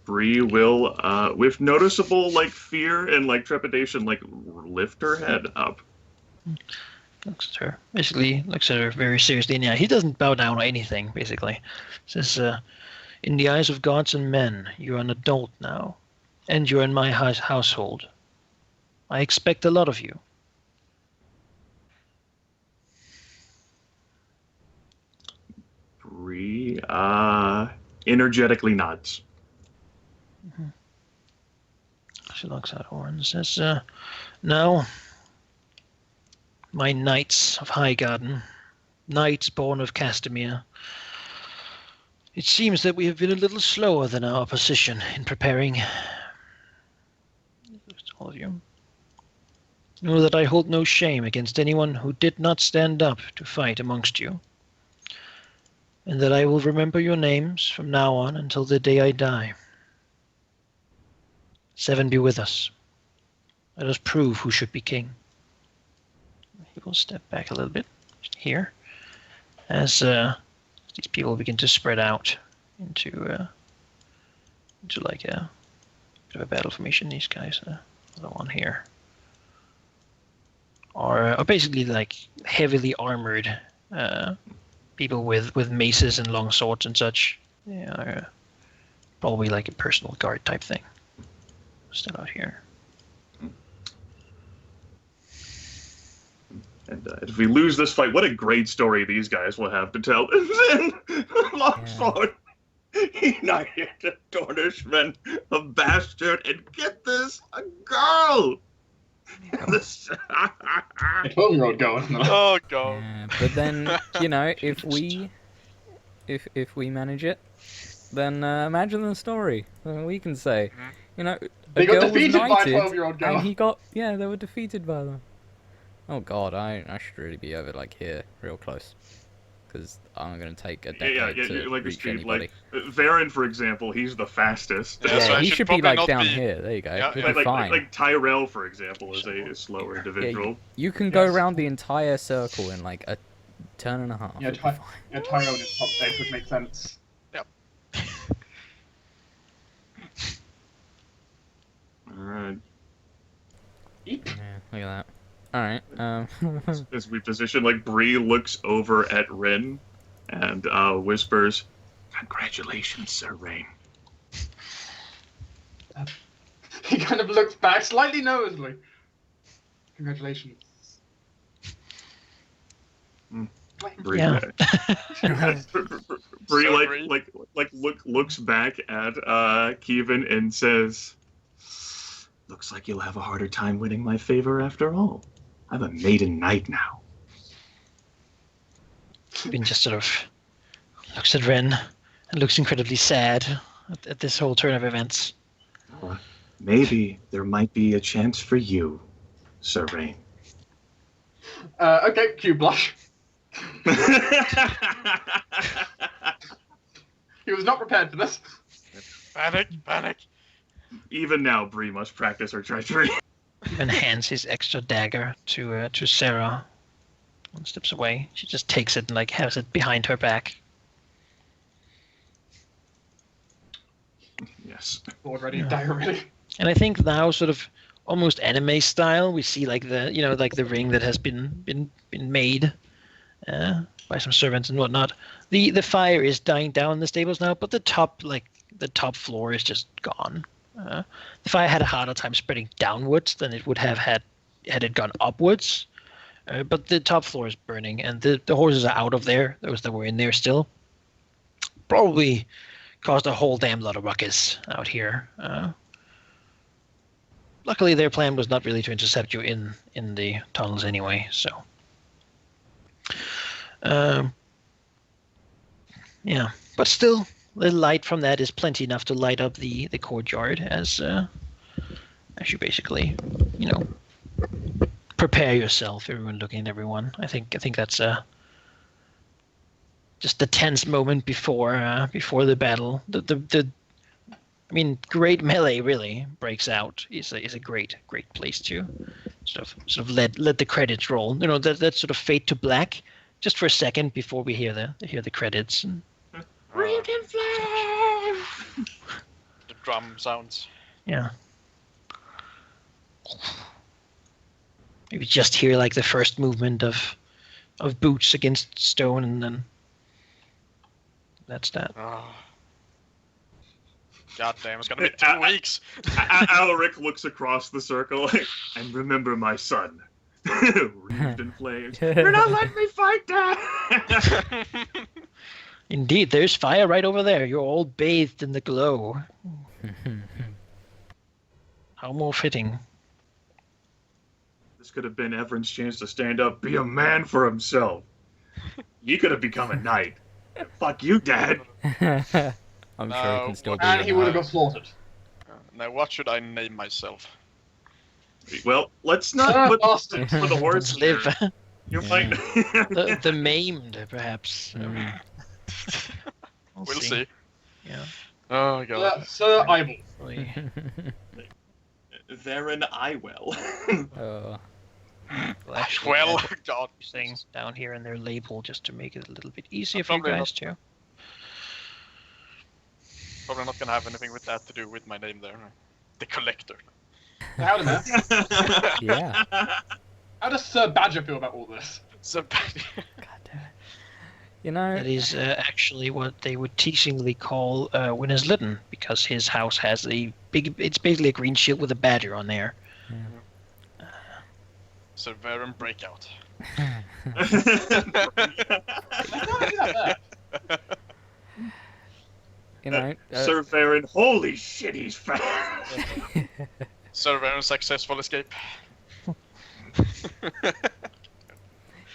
Bree will, with noticeable fear and trepidation, lift her head up. Looks at her. Basically, looks at her very seriously. And yeah, he doesn't bow down or anything, basically. Says, in the eyes of gods and men, you're an adult now, and you're in my household. I expect a lot of you. Bree, energetically nods. Mm-hmm. She looks at her and says, now, my knights of Highgarden, knights born of Castamere, it seems that we have been a little slower than our opposition in preparing. All of you. Know that I hold no shame against anyone who did not stand up to fight amongst you, and that I will remember your names from now on until the day I die. 7 be with us. Let us prove who should be king. He will step back a little bit here as these people begin to spread out into like a bit of a battle formation. These guys, the one here, are basically like heavily armored people with maces and long swords and such. Yeah, probably like a personal guard type thing. Step out here. And if we lose this fight, what a great story these guys will have to tell. And then, Longsword, he knighted a Dornishman, a bastard, and get this, a girl! I totally wrote going. Oh, God. But then, if we manage it, then imagine the story. We can say, you know, They a got girl was defeated by a knighted, 12-year-old girl. and they were defeated by them. Oh god, I should really be over like here, real close, because I'm gonna take a decade to like reach anybody. Like Varen, for example, he's the fastest. Yeah, so I he should should be probably like not down be- here. There you go. Yeah, You'll yeah. be fine. Like Tyrell, for example, is a slower individual. You can go Yes. around the entire circle in like a turn and a half. Yeah, It'll be Tyrone is top 8, which makes sense. Alright. Eep. fine. Yeah, look at that. Alright, As we position, like Bree looks over at Rin and whispers, "Congratulations, Sir Rain." He kind of looks back, slightly nervously. Congratulations. Bree, Yeah. Bree So looks back at Kevin and says, "Looks like you'll have a harder time winning my favor after all. I'm a maiden knight now." Kevin just sort of looks at Ren and looks incredibly sad at this whole turn of events. Maybe there might be a chance for you, Sir Rain. Okay, cue blush. He was not prepared for this. Panic. Even now, Bree must practice her treachery. And hands his extra dagger to Sarah. One steps away. She just takes it and like has it behind her back. Yes. Board ready, Yeah. dagger ready. And I think now, sort of almost anime style, we see like the ring that has been made by some servants and whatnot. The fire is dying down in the stables now, but the top floor is just gone. The fire had a harder time spreading downwards than it would have had it gone upwards. But the top floor is burning, and the horses are out of there. Those that were in there still. Probably caused a whole damn lot of ruckus out here. Luckily, their plan was not really to intercept you in the tunnels anyway, so. Yeah, but still, the light from that is plenty enough to light up the courtyard as you basically, prepare yourself. Everyone looking at everyone. I think that's just the tense moment before the battle. Great melee really breaks out. Is a great place to sort of let the credits roll. That sort of fade to black just for a second before we hear the credits. And Wreathed in flame. The drum sounds. yeah. Maybe just hear like the first movement of boots against stone, and then that's that. Oh. God damn, it's gonna be 2 weeks. Alaric looks across the circle and remember my son. Wreathed in flames. You're not letting me fight, Dad! Indeed, there's fire right over there. You're all bathed in the glow. How more fitting. This could have been Everin's chance to stand up, be a man for himself. He could have become a knight. Fuck you, Dad. I'm sure he can still be. And he would have got slaughtered. Now, what should I name myself? Well, let's not put bastard. for the horse Live. here. You might. the maimed, perhaps. We'll see. Yeah. Oh god. Sir Eyeball. Probably. Therein I will. Uh, Well, actually, Well, add god. things down here in their label just to make it a little bit easier I'm for you probably guys too. Probably not gonna have anything with that to do with my name there. The Collector. Halldamir, yeah. how does Sir Badger feel about all this? So God damn it. You know, That is actually what they would teasingly call Winner's Lytton, because his house has it's basically a green shield with a badger on there. Sir Varen Breakout. I can't do that there. you know, Sir Varen, holy shit, he's fast. Sir Varen's successful escape.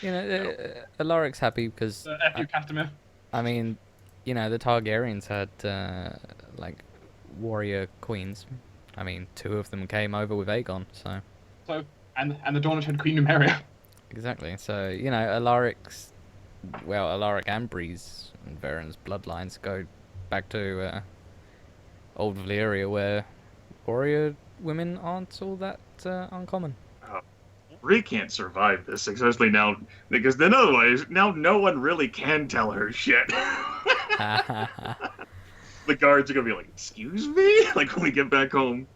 you know, Alaric's happy because F you, Halldamir. I mean, you know, the Targaryens had like warrior queens. I mean, 2 of them came over with Aegon, so. So, and the Dornish had Queen Numeria. Exactly. So, you know, Alaric and Breeze and Varen's bloodlines go back to old Valyria, where warrior women aren't all that uncommon. Bree can't survive this, especially now, because then otherwise, now no one really can tell her shit. The guards are gonna be like, "Excuse me?" Like when we get back home,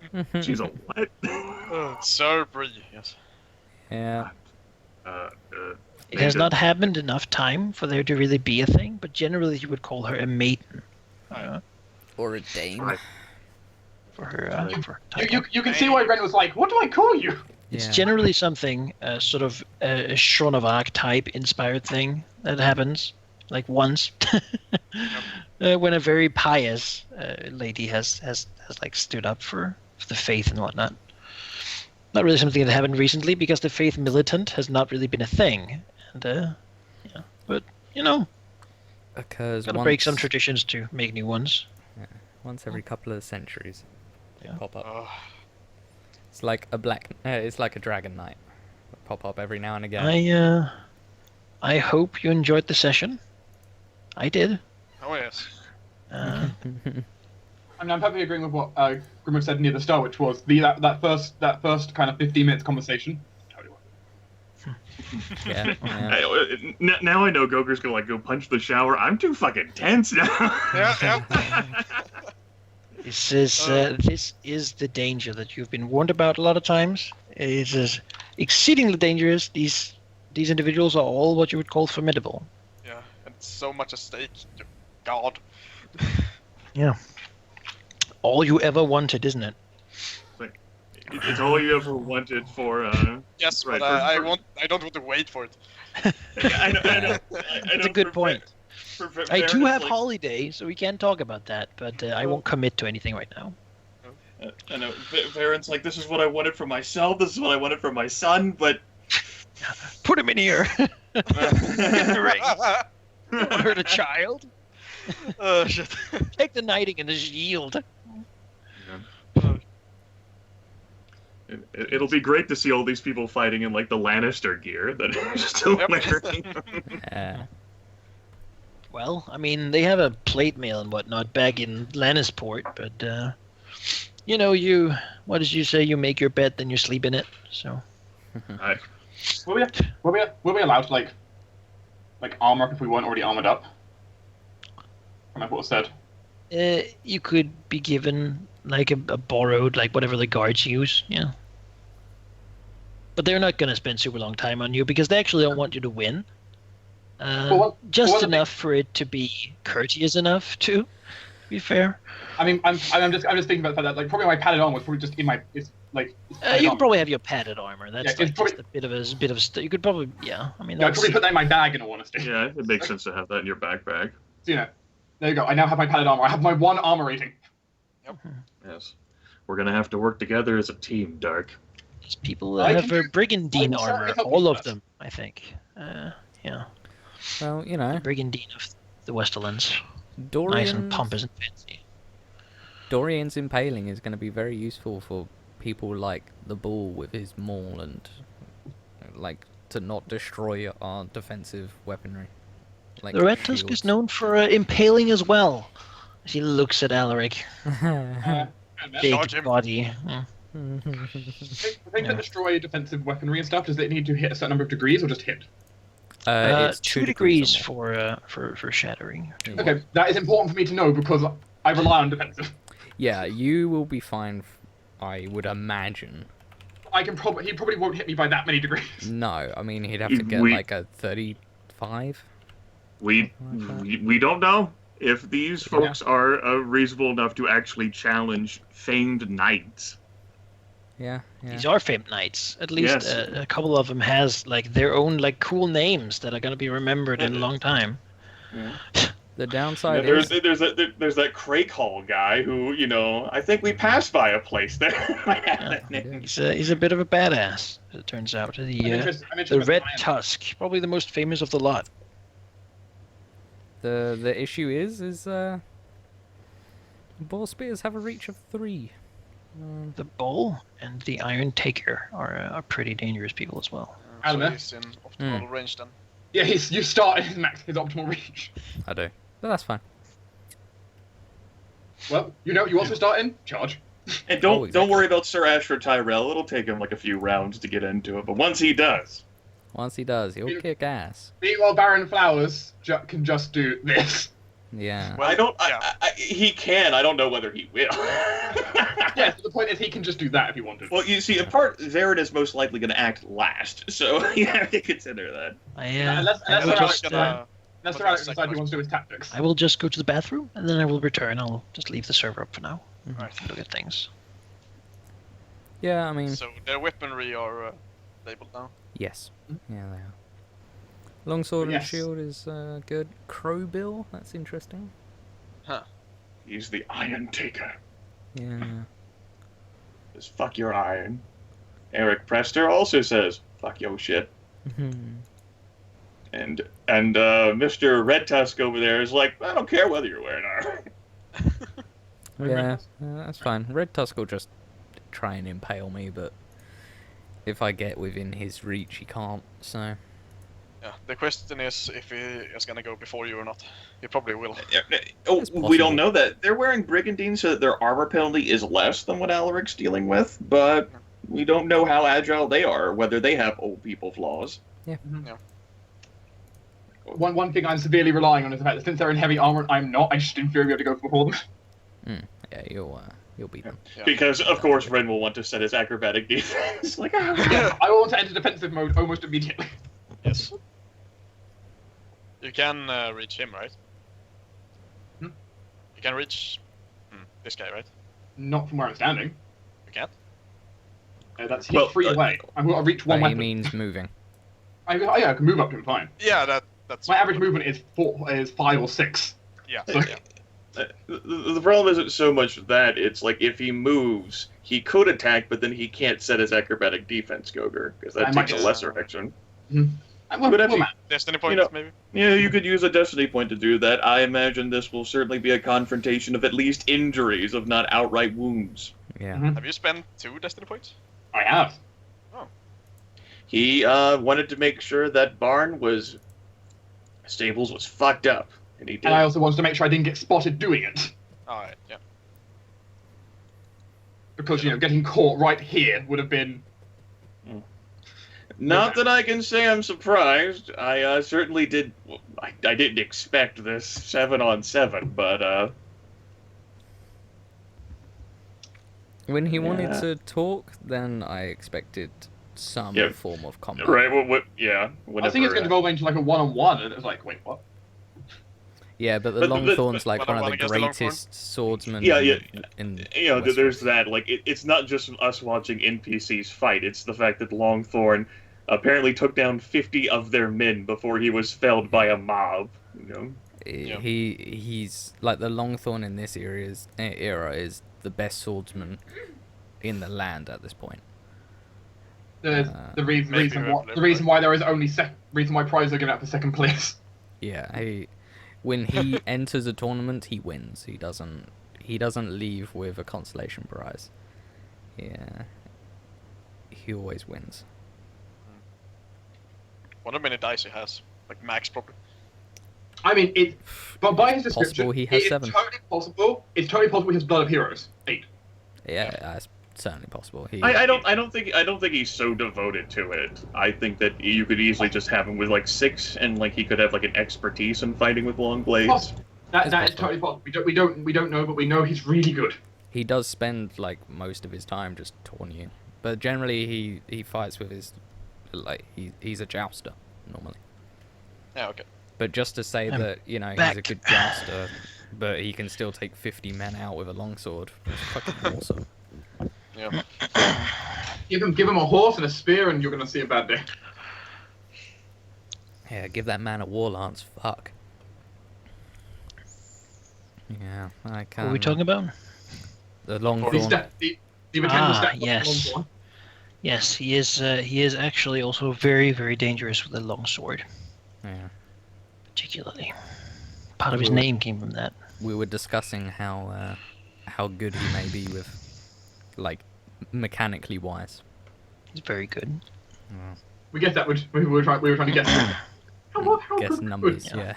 she's a what? Sir Bree, yes. Yeah. It has not happened enough time for there to really be a thing, but generally you would call her a maiden. Or a dame. Right. For her title. You can see why Ren was like, "What do I call you?" It's Yeah. generally something, sort of a Shaun of Arc type inspired thing that happens, like once, when a very pious lady has like stood up for the faith and whatnot. Not really something that happened recently because the faith militant has not really been a thing, and yeah. But you know, Occurs gotta break some traditions to make new ones. once every couple of centuries. They Yeah. pop up. It's like it's like a Dragon Knight. They pop up every now and again. I hope you enjoyed the session. I did. Oh yes. Uh, I mean, I'm perfectly agreeing with what Grimmer said near the start, which was that first kind of 15 minutes conversation. Yeah. Now I know Goger's gonna like go punch the shower. I'm too fucking tense now. Yeah. This is the danger that you've been warned about a lot of times. It is exceedingly dangerous. These individuals are all what you would call formidable. Yeah, and so much at stake. God. Yeah. All you ever wanted, isn't it? It's all you ever wanted for. Yes, Right, but I don't want to wait for it. I know. That's a good point. I do have like, holiday, so we can talk about that, but I won't commit to anything right now. I know. Varen's like, this is what I wanted for myself. This is what I wanted for my son, but. Put him in here. Get the ring. You want to hurt a child? Oh shit. Take the knighting and the shield. It'll be great to see all these people fighting in like the Lannister gear that are still wearing. Well, I mean, they have a plate mail and whatnot back in Lannisport, but you know, what did you say? You make your bed, then you sleep in it. So. Will we allowed to like armor up if we weren't already armored up? From what was said. You could be given like a borrowed, like whatever the guards use, yeah. But they're not gonna spend super long time on you because they actually don't want you to win. Just enough for it to be courteous enough to be fair. I mean, I'm just thinking about that. Like, probably my padded armor was probably just in my. It's like. You could probably have your padded armor. That's yeah, like probably, just a bit of. You could probably, yeah. I mean, I'd probably put that in my bag in all honesty. Yeah, it makes sense to have that in your backpack. So, you know, there you go. I now have my padded armor. I have my 1 armor rating. Yep. Yes, we're gonna have to work together as a team, Dark. These people that have a brigandine armor, all of them, I think. Yeah. Well, you know, brigandine of the Westerlands. Dorian's, nice and pompous and fancy. Dorian's impaling is going to be very useful for people like the Bull with his maul and like to not destroy our defensive weaponry. Like the Red Tusk is known for impaling as well. He looks at Alaric. Big body. Things that destroy defensive weaponry and stuff, does it need to hit a certain number of degrees or just hit? It's 2 degrees for shattering. Okay, that is important for me to know because I rely on defensive. Yeah, you will be fine. I would imagine. He probably won't hit me by that many degrees. No, I mean he'd have to get like a 35. We don't know if these folks are reasonable enough to actually challenge famed knights. Yeah. These are famed knights. At least a couple of them has like their own like cool names that are gonna be remembered in a long time. Yeah. The downside there's that Crake Hall guy who, you know, I think we passed by a place there. He's a bit of a badass, as it turns out. The Red Tusk, probably the most famous of the lot. The issue is boar spears have a reach of 3. The bull and the Iron Taker are pretty dangerous people as well. So Halldamir? he's in optimal range then. Yeah, you start at his optimal reach. I do, but that's fine. Well, you also start in charge. And Oh, exactly. don't worry about Sir Asher Tyrell. It'll take him like a few rounds to get into it, but once he does, Once he does, he'll kick ass. Meanwhile, Baron Flowers can just do this. Yeah. Well, I don't. yeah. He can. I don't know whether he will. Yes, but the point is he can just do that if he wanted. Well, you see, in part, Varen is most likely going to act last, so you have to consider that. Unless I will just, Unless Sir Alex decides he wants to do his tactics. I will just go to the bathroom and then I will return. I'll just leave the server up for now. Right. Look at things. Yeah, I mean, So their weaponry are labeled now. yes. Yeah, they are. Longsword and Yes. shield is good. Crowbill, that's interesting. He's the Iron Taker. Yeah. Just fuck your iron. Eric Prester also says, fuck your shit. And Mr. Red Tusk over there is like, I don't care whether you're wearing armor. Yeah, that's fine. Red Tusk will just try and impale me, but if I get within his reach, he can't, so... Yeah. The question is if he is gonna go before you or not. He probably will. Oh, It's we don't possible. know that. They're wearing Brigandine so that their armor penalty is less than what Alaric's dealing with, but we don't know how agile they are, whether they have old people flaws. One thing I'm severely relying on is the fact that since they're in heavy armor and I'm not, I just inferior to go before them. Yeah, you'll beat them. Yeah. Because, of course, Ren will want to set his acrobatic defense. Like, I will want to enter defensive mode almost immediately. Yes. You can reach him, right? Hmm? You can reach this guy, right? Not from where I'm standing. You can't? He's Well, free away. I've got to reach one But he weapon. means moving. I can move up to him fine. Yeah, that's My average movement is 5 or 6. Yeah. So- Yeah. the problem isn't so much that, it's like if he moves, he could attack, but then he can't set his acrobatic defense, Goger, because I that might takes a just- lesser action. Well, actually- man, Destiny points, know- maybe? Yeah, you could use a destiny point to do that. I imagine this will certainly be a confrontation of at least injuries, if not outright wounds. Yeah. Have you spent 2 Destiny points? I have. He wanted to make sure that stables was fucked up, and he did. And I also wanted to make sure I didn't get spotted doing it. Alright, yeah. Because, getting caught right here would have been... Not that I can say I'm surprised. I certainly did. I didn't expect this 7-on-7, but When he wanted Yeah. to talk, then I expected some Yep. form of combat. right. Well, yeah. I Whatever. think it's going to evolve into like a one-on-one, and it was like, wait, what? Yeah, but the But- Longthorn's like one one of the against the Longthorn? greatest swordsmen Yeah, in there's Westeros. that. Like, it's not just us watching NPCs fight. It's the fact that Longthorn apparently took down 50 of their men before he was felled by a mob. Yeah. He's like the Longthorn in this era is the best swordsman in the land at this point. The reason maybe reason why there is only reason why prizes are given out for second place. Yeah, when he enters a tournament, he wins. He doesn't leave with a consolation prize. Yeah, he always wins. Wonder how many dice he has. Like max, probably. I mean, but by his description, Possible he has it is 7. totally possible. It's totally possible he has Blood of Heroes 8. Yeah, that's certainly possible. I don't think he's so devoted to it. I think that you could easily just have him with like 6, and like he could have like an expertise in fighting with long blades. Possible. That is possible. totally possible. We don't know, but we know he's really good. He does spend like most of his time just taunting you, but generally he fights with his he's a jouster normally. Yeah, okay. But just to say I'm that he's a back. good jouster, but he can still take 50 men out with a longsword, it's fucking awesome. Yeah. Give him a horse and a spear, and you're gonna see a bad day. Yeah, give that man a war lance. Fuck. Yeah, I can't. What are we talking about? The The Longthorn. potential step. yes. Yes, he is. He is actually also very, very dangerous with a long sword, Yeah. particularly. Part of his name came from that. We were discussing how good he may be with, like, mechanically wise. He's very good. We get that. We were trying to guess. How Guess good- numbers, yeah.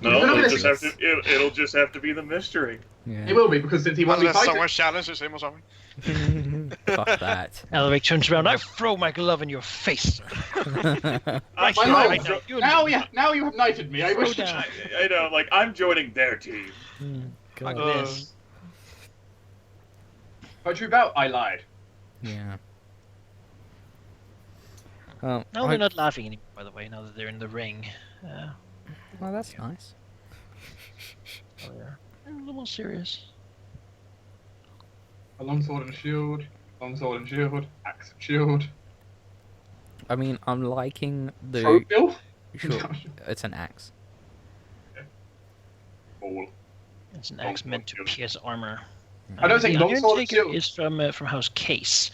No, it'll just have to be the mystery. It will be, because since he wants to Unless fight someone challenges him or something. Fuck that. Alaric turns around. I throw my glove in your face. My Right lord, now, now you have knighted me. I Throw wish down. I know, like, I'm joining their team. Like God. this. But you about I lied. Yeah. No, they're not laughing anymore, by the way, now that they're in the ring. Well, that's nice. They're a little more serious. A long sword and a shield. Long sword and shield. Axe and shield. I mean, I'm liking the... Throat bill? Sure, it's an axe. Ball. It's an axe meant to pierce armor. I don't think the long sword Iron and Taker shield. is from House Case,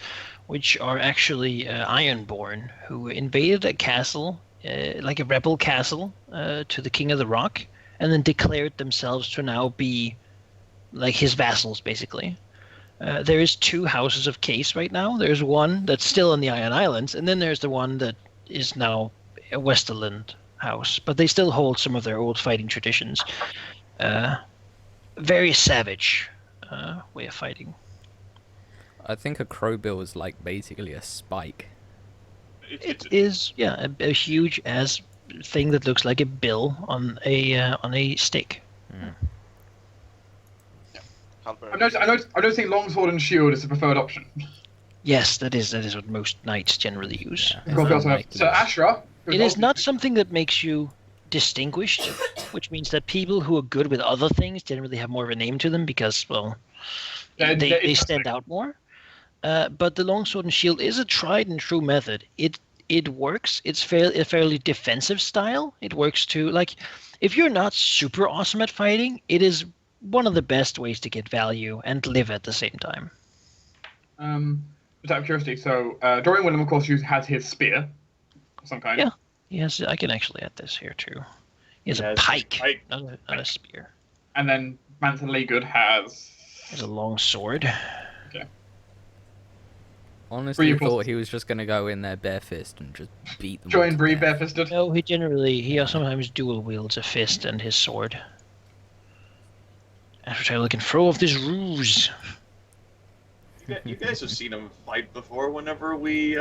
which are actually Ironborn, who invaded a castle, like a rebel castle, to the King of the Rock, and then declared themselves to now be like his vassals, basically. There is 2 houses of Case right now. There's one that's still in the Iron Islands, and then there's the one that is now a Westerland house. But they still hold some of their old fighting traditions. Very savage way of fighting. I think a crowbill is like basically a spike. It is, yeah, a huge ass thing that looks like a bill on a stick. I don't think long sword and shield is the preferred option. Yes, that is what most knights generally use. Yeah, Because we also have unlikely. Sir Ashra. It is not something that makes you distinguished, which means that people who are good with other things generally have more of a name to them because, well, they stand out more. But the longsword and shield is a tried and true method. It works. It's a fairly defensive style. It works to, like, if you're not super awesome at fighting, it is one of the best ways to get value and live at the same time. Just out of curiosity, so Dorian Willem, of course, has his spear of some kind. Yeah. Yes, I can actually add this here too. He has a pike, not a spear. And then Manson Legood has a long sword. Okay. Honestly, I thought he was just going to go in there bare fist and just beat them. Join Bree barefisted. No, he sometimes dual wields a fist and his sword. After Tyler can throw off this ruse. You guys have seen him fight before whenever we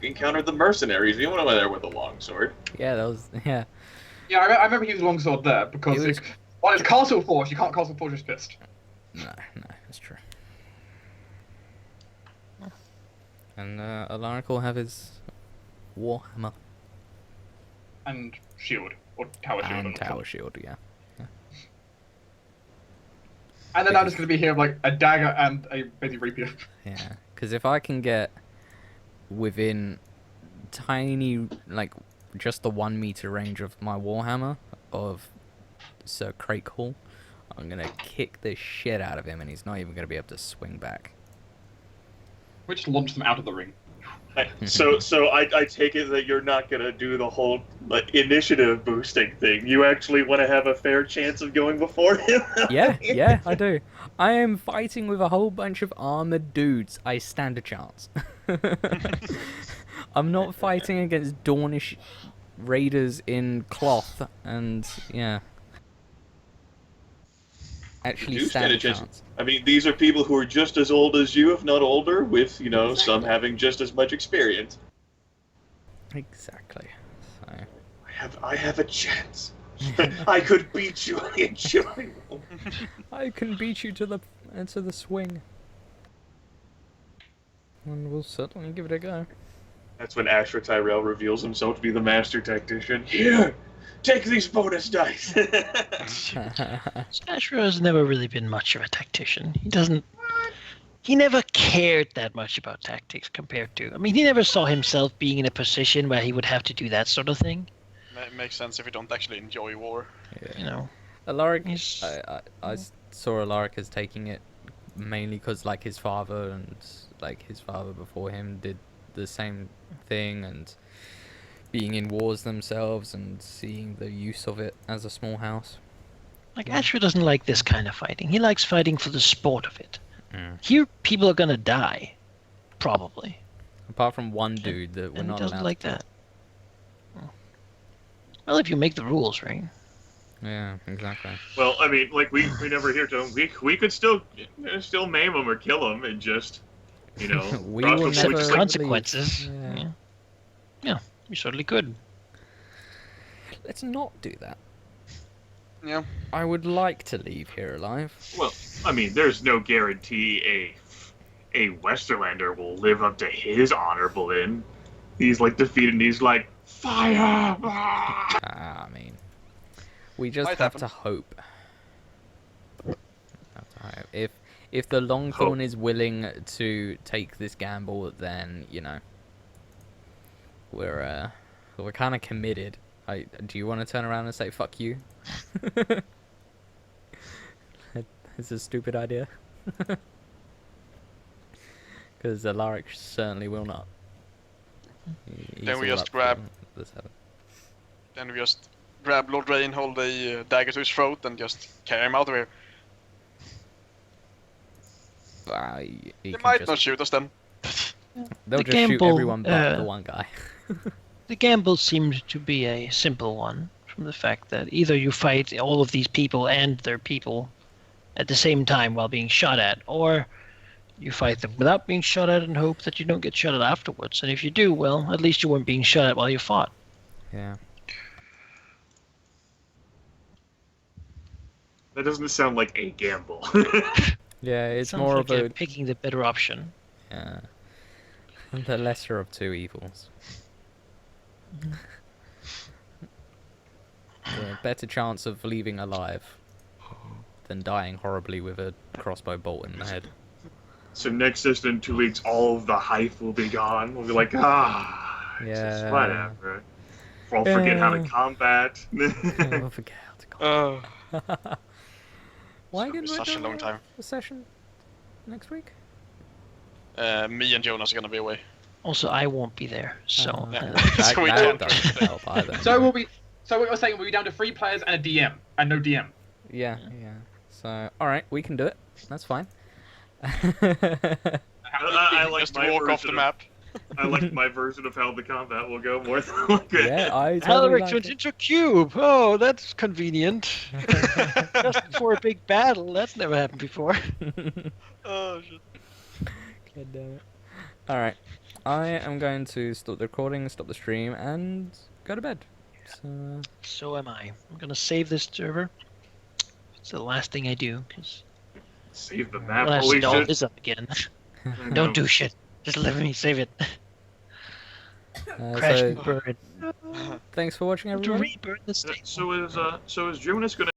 encountered the mercenaries. You went over there with a longsword. Yeah, that was... Yeah. Yeah, I remember using longsword there, because it's Castle Forge, you can't Castle Forge his fist. No, that's true. And Alaric will have his warhammer. And shield. Or tower shield. And tower shield, yeah. And then I'm just going to be here with, like, a dagger and a busy rapier. Yeah, because if I can get within tiny, like, just the 1 meter range of my warhammer of Sir Crakehall, I'm going to kick the shit out of him and he's not even going to be able to swing back. Which launched them out of the ring. So I take it that you're not gonna do the whole initiative boosting thing. You actually want to have a fair chance of going before him. Yeah, I do. I am fighting with a whole bunch of armored dudes. I stand a chance. I'm not fighting against Dornish raiders in cloth, and yeah. Actually stand a chance. I mean, these are people who are just as old as you, if not older, with, some having just as much experience. Exactly. So. I have a chance. I could beat you in shooting. I can beat you to the swing. And we'll certainly give it a go. That's when Ashra Tyrell reveals himself to be the master tactician. Here! Take these bonus dice! Ashra has never really been much of a tactician. He never cared that much about tactics compared to... I mean, he never saw himself being in a position where he would have to do that sort of thing. It makes sense if you don't actually enjoy war. Yeah. Alaric, I saw Alaric as taking it mainly because, like, his father and, like, his father before him did the same thing, and being in wars themselves and seeing the use of it as a small house. Like, Ashford doesn't like this kind of fighting. He likes fighting for the sport of it. Here, people are gonna die. Probably. Apart from one dude that we're And he not doesn't allowed like to kill. that. Well, if you make the rules, right? Yeah, exactly. Well, I mean, like we never hear to him. We could still maim him or kill him and just, We cross will the- never just like- Consequences. Yeah. Yeah, you certainly could. Let's not do that. Yeah. I would like to leave here alive. Well, I mean, there's no guarantee a Westerlander will live up to his honorable end. He's like defeated and he's like, fire! I mean, we just Might have happen. to hope. If the Longthorn is willing to take this gamble, then we're kind of committed. Do you want to turn around and say fuck you? It's a stupid idea. Because Alaric certainly will not. Then we just grab Lord Rain, hold a dagger to his throat, and just carry him out of here. They might not shoot us then. They'll The just shoot gamble, everyone but the one guy. The gamble seemed to be a simple one, from the fact that either you fight all of these people and their people at the same time while being shot at, or you fight them without being shot at and hope that you don't get shot at afterwards. And if you do, well, at least you weren't being shot at while you fought. Yeah. That doesn't sound like a gamble. Yeah, it's Sounds more like of you're a picking the better option. yeah, the lesser of two evils. The better chance of leaving alive than dying horribly with a crossbow bolt in the head. So next in 2 weeks, all of the hype will be gone. We'll be like, Yeah. whatever. We'll forget how to combat. I'll forget how to go. Why It's didn't we such a do long time. a session next week? Me and Jonas are gonna be away. Also, I won't be there, so... Yeah. That, We that can't. doesn't help either. So what we're saying, we'll be down to 3 players and a DM, and no DM. Yeah. So, alright, we can do it. That's fine. I like Just my walk off the version map. I like my version of how the combat will go more than like it. Yeah, I totally Alaric like turns it. into a cube! Oh, that's convenient. Just before a big battle, that's never happened before. Oh shit. God damn it. Alright, I am going to stop the recording, stop the stream, and go to bed. So, So am I. I'm gonna save this server. It's the last thing I do, because Save the map. last Holy doll shit. is up again. I know. Don't do shit. Just let me save it. Crash so and burn. thanks for watching, To everyone. reburn the state. So is Jonas gonna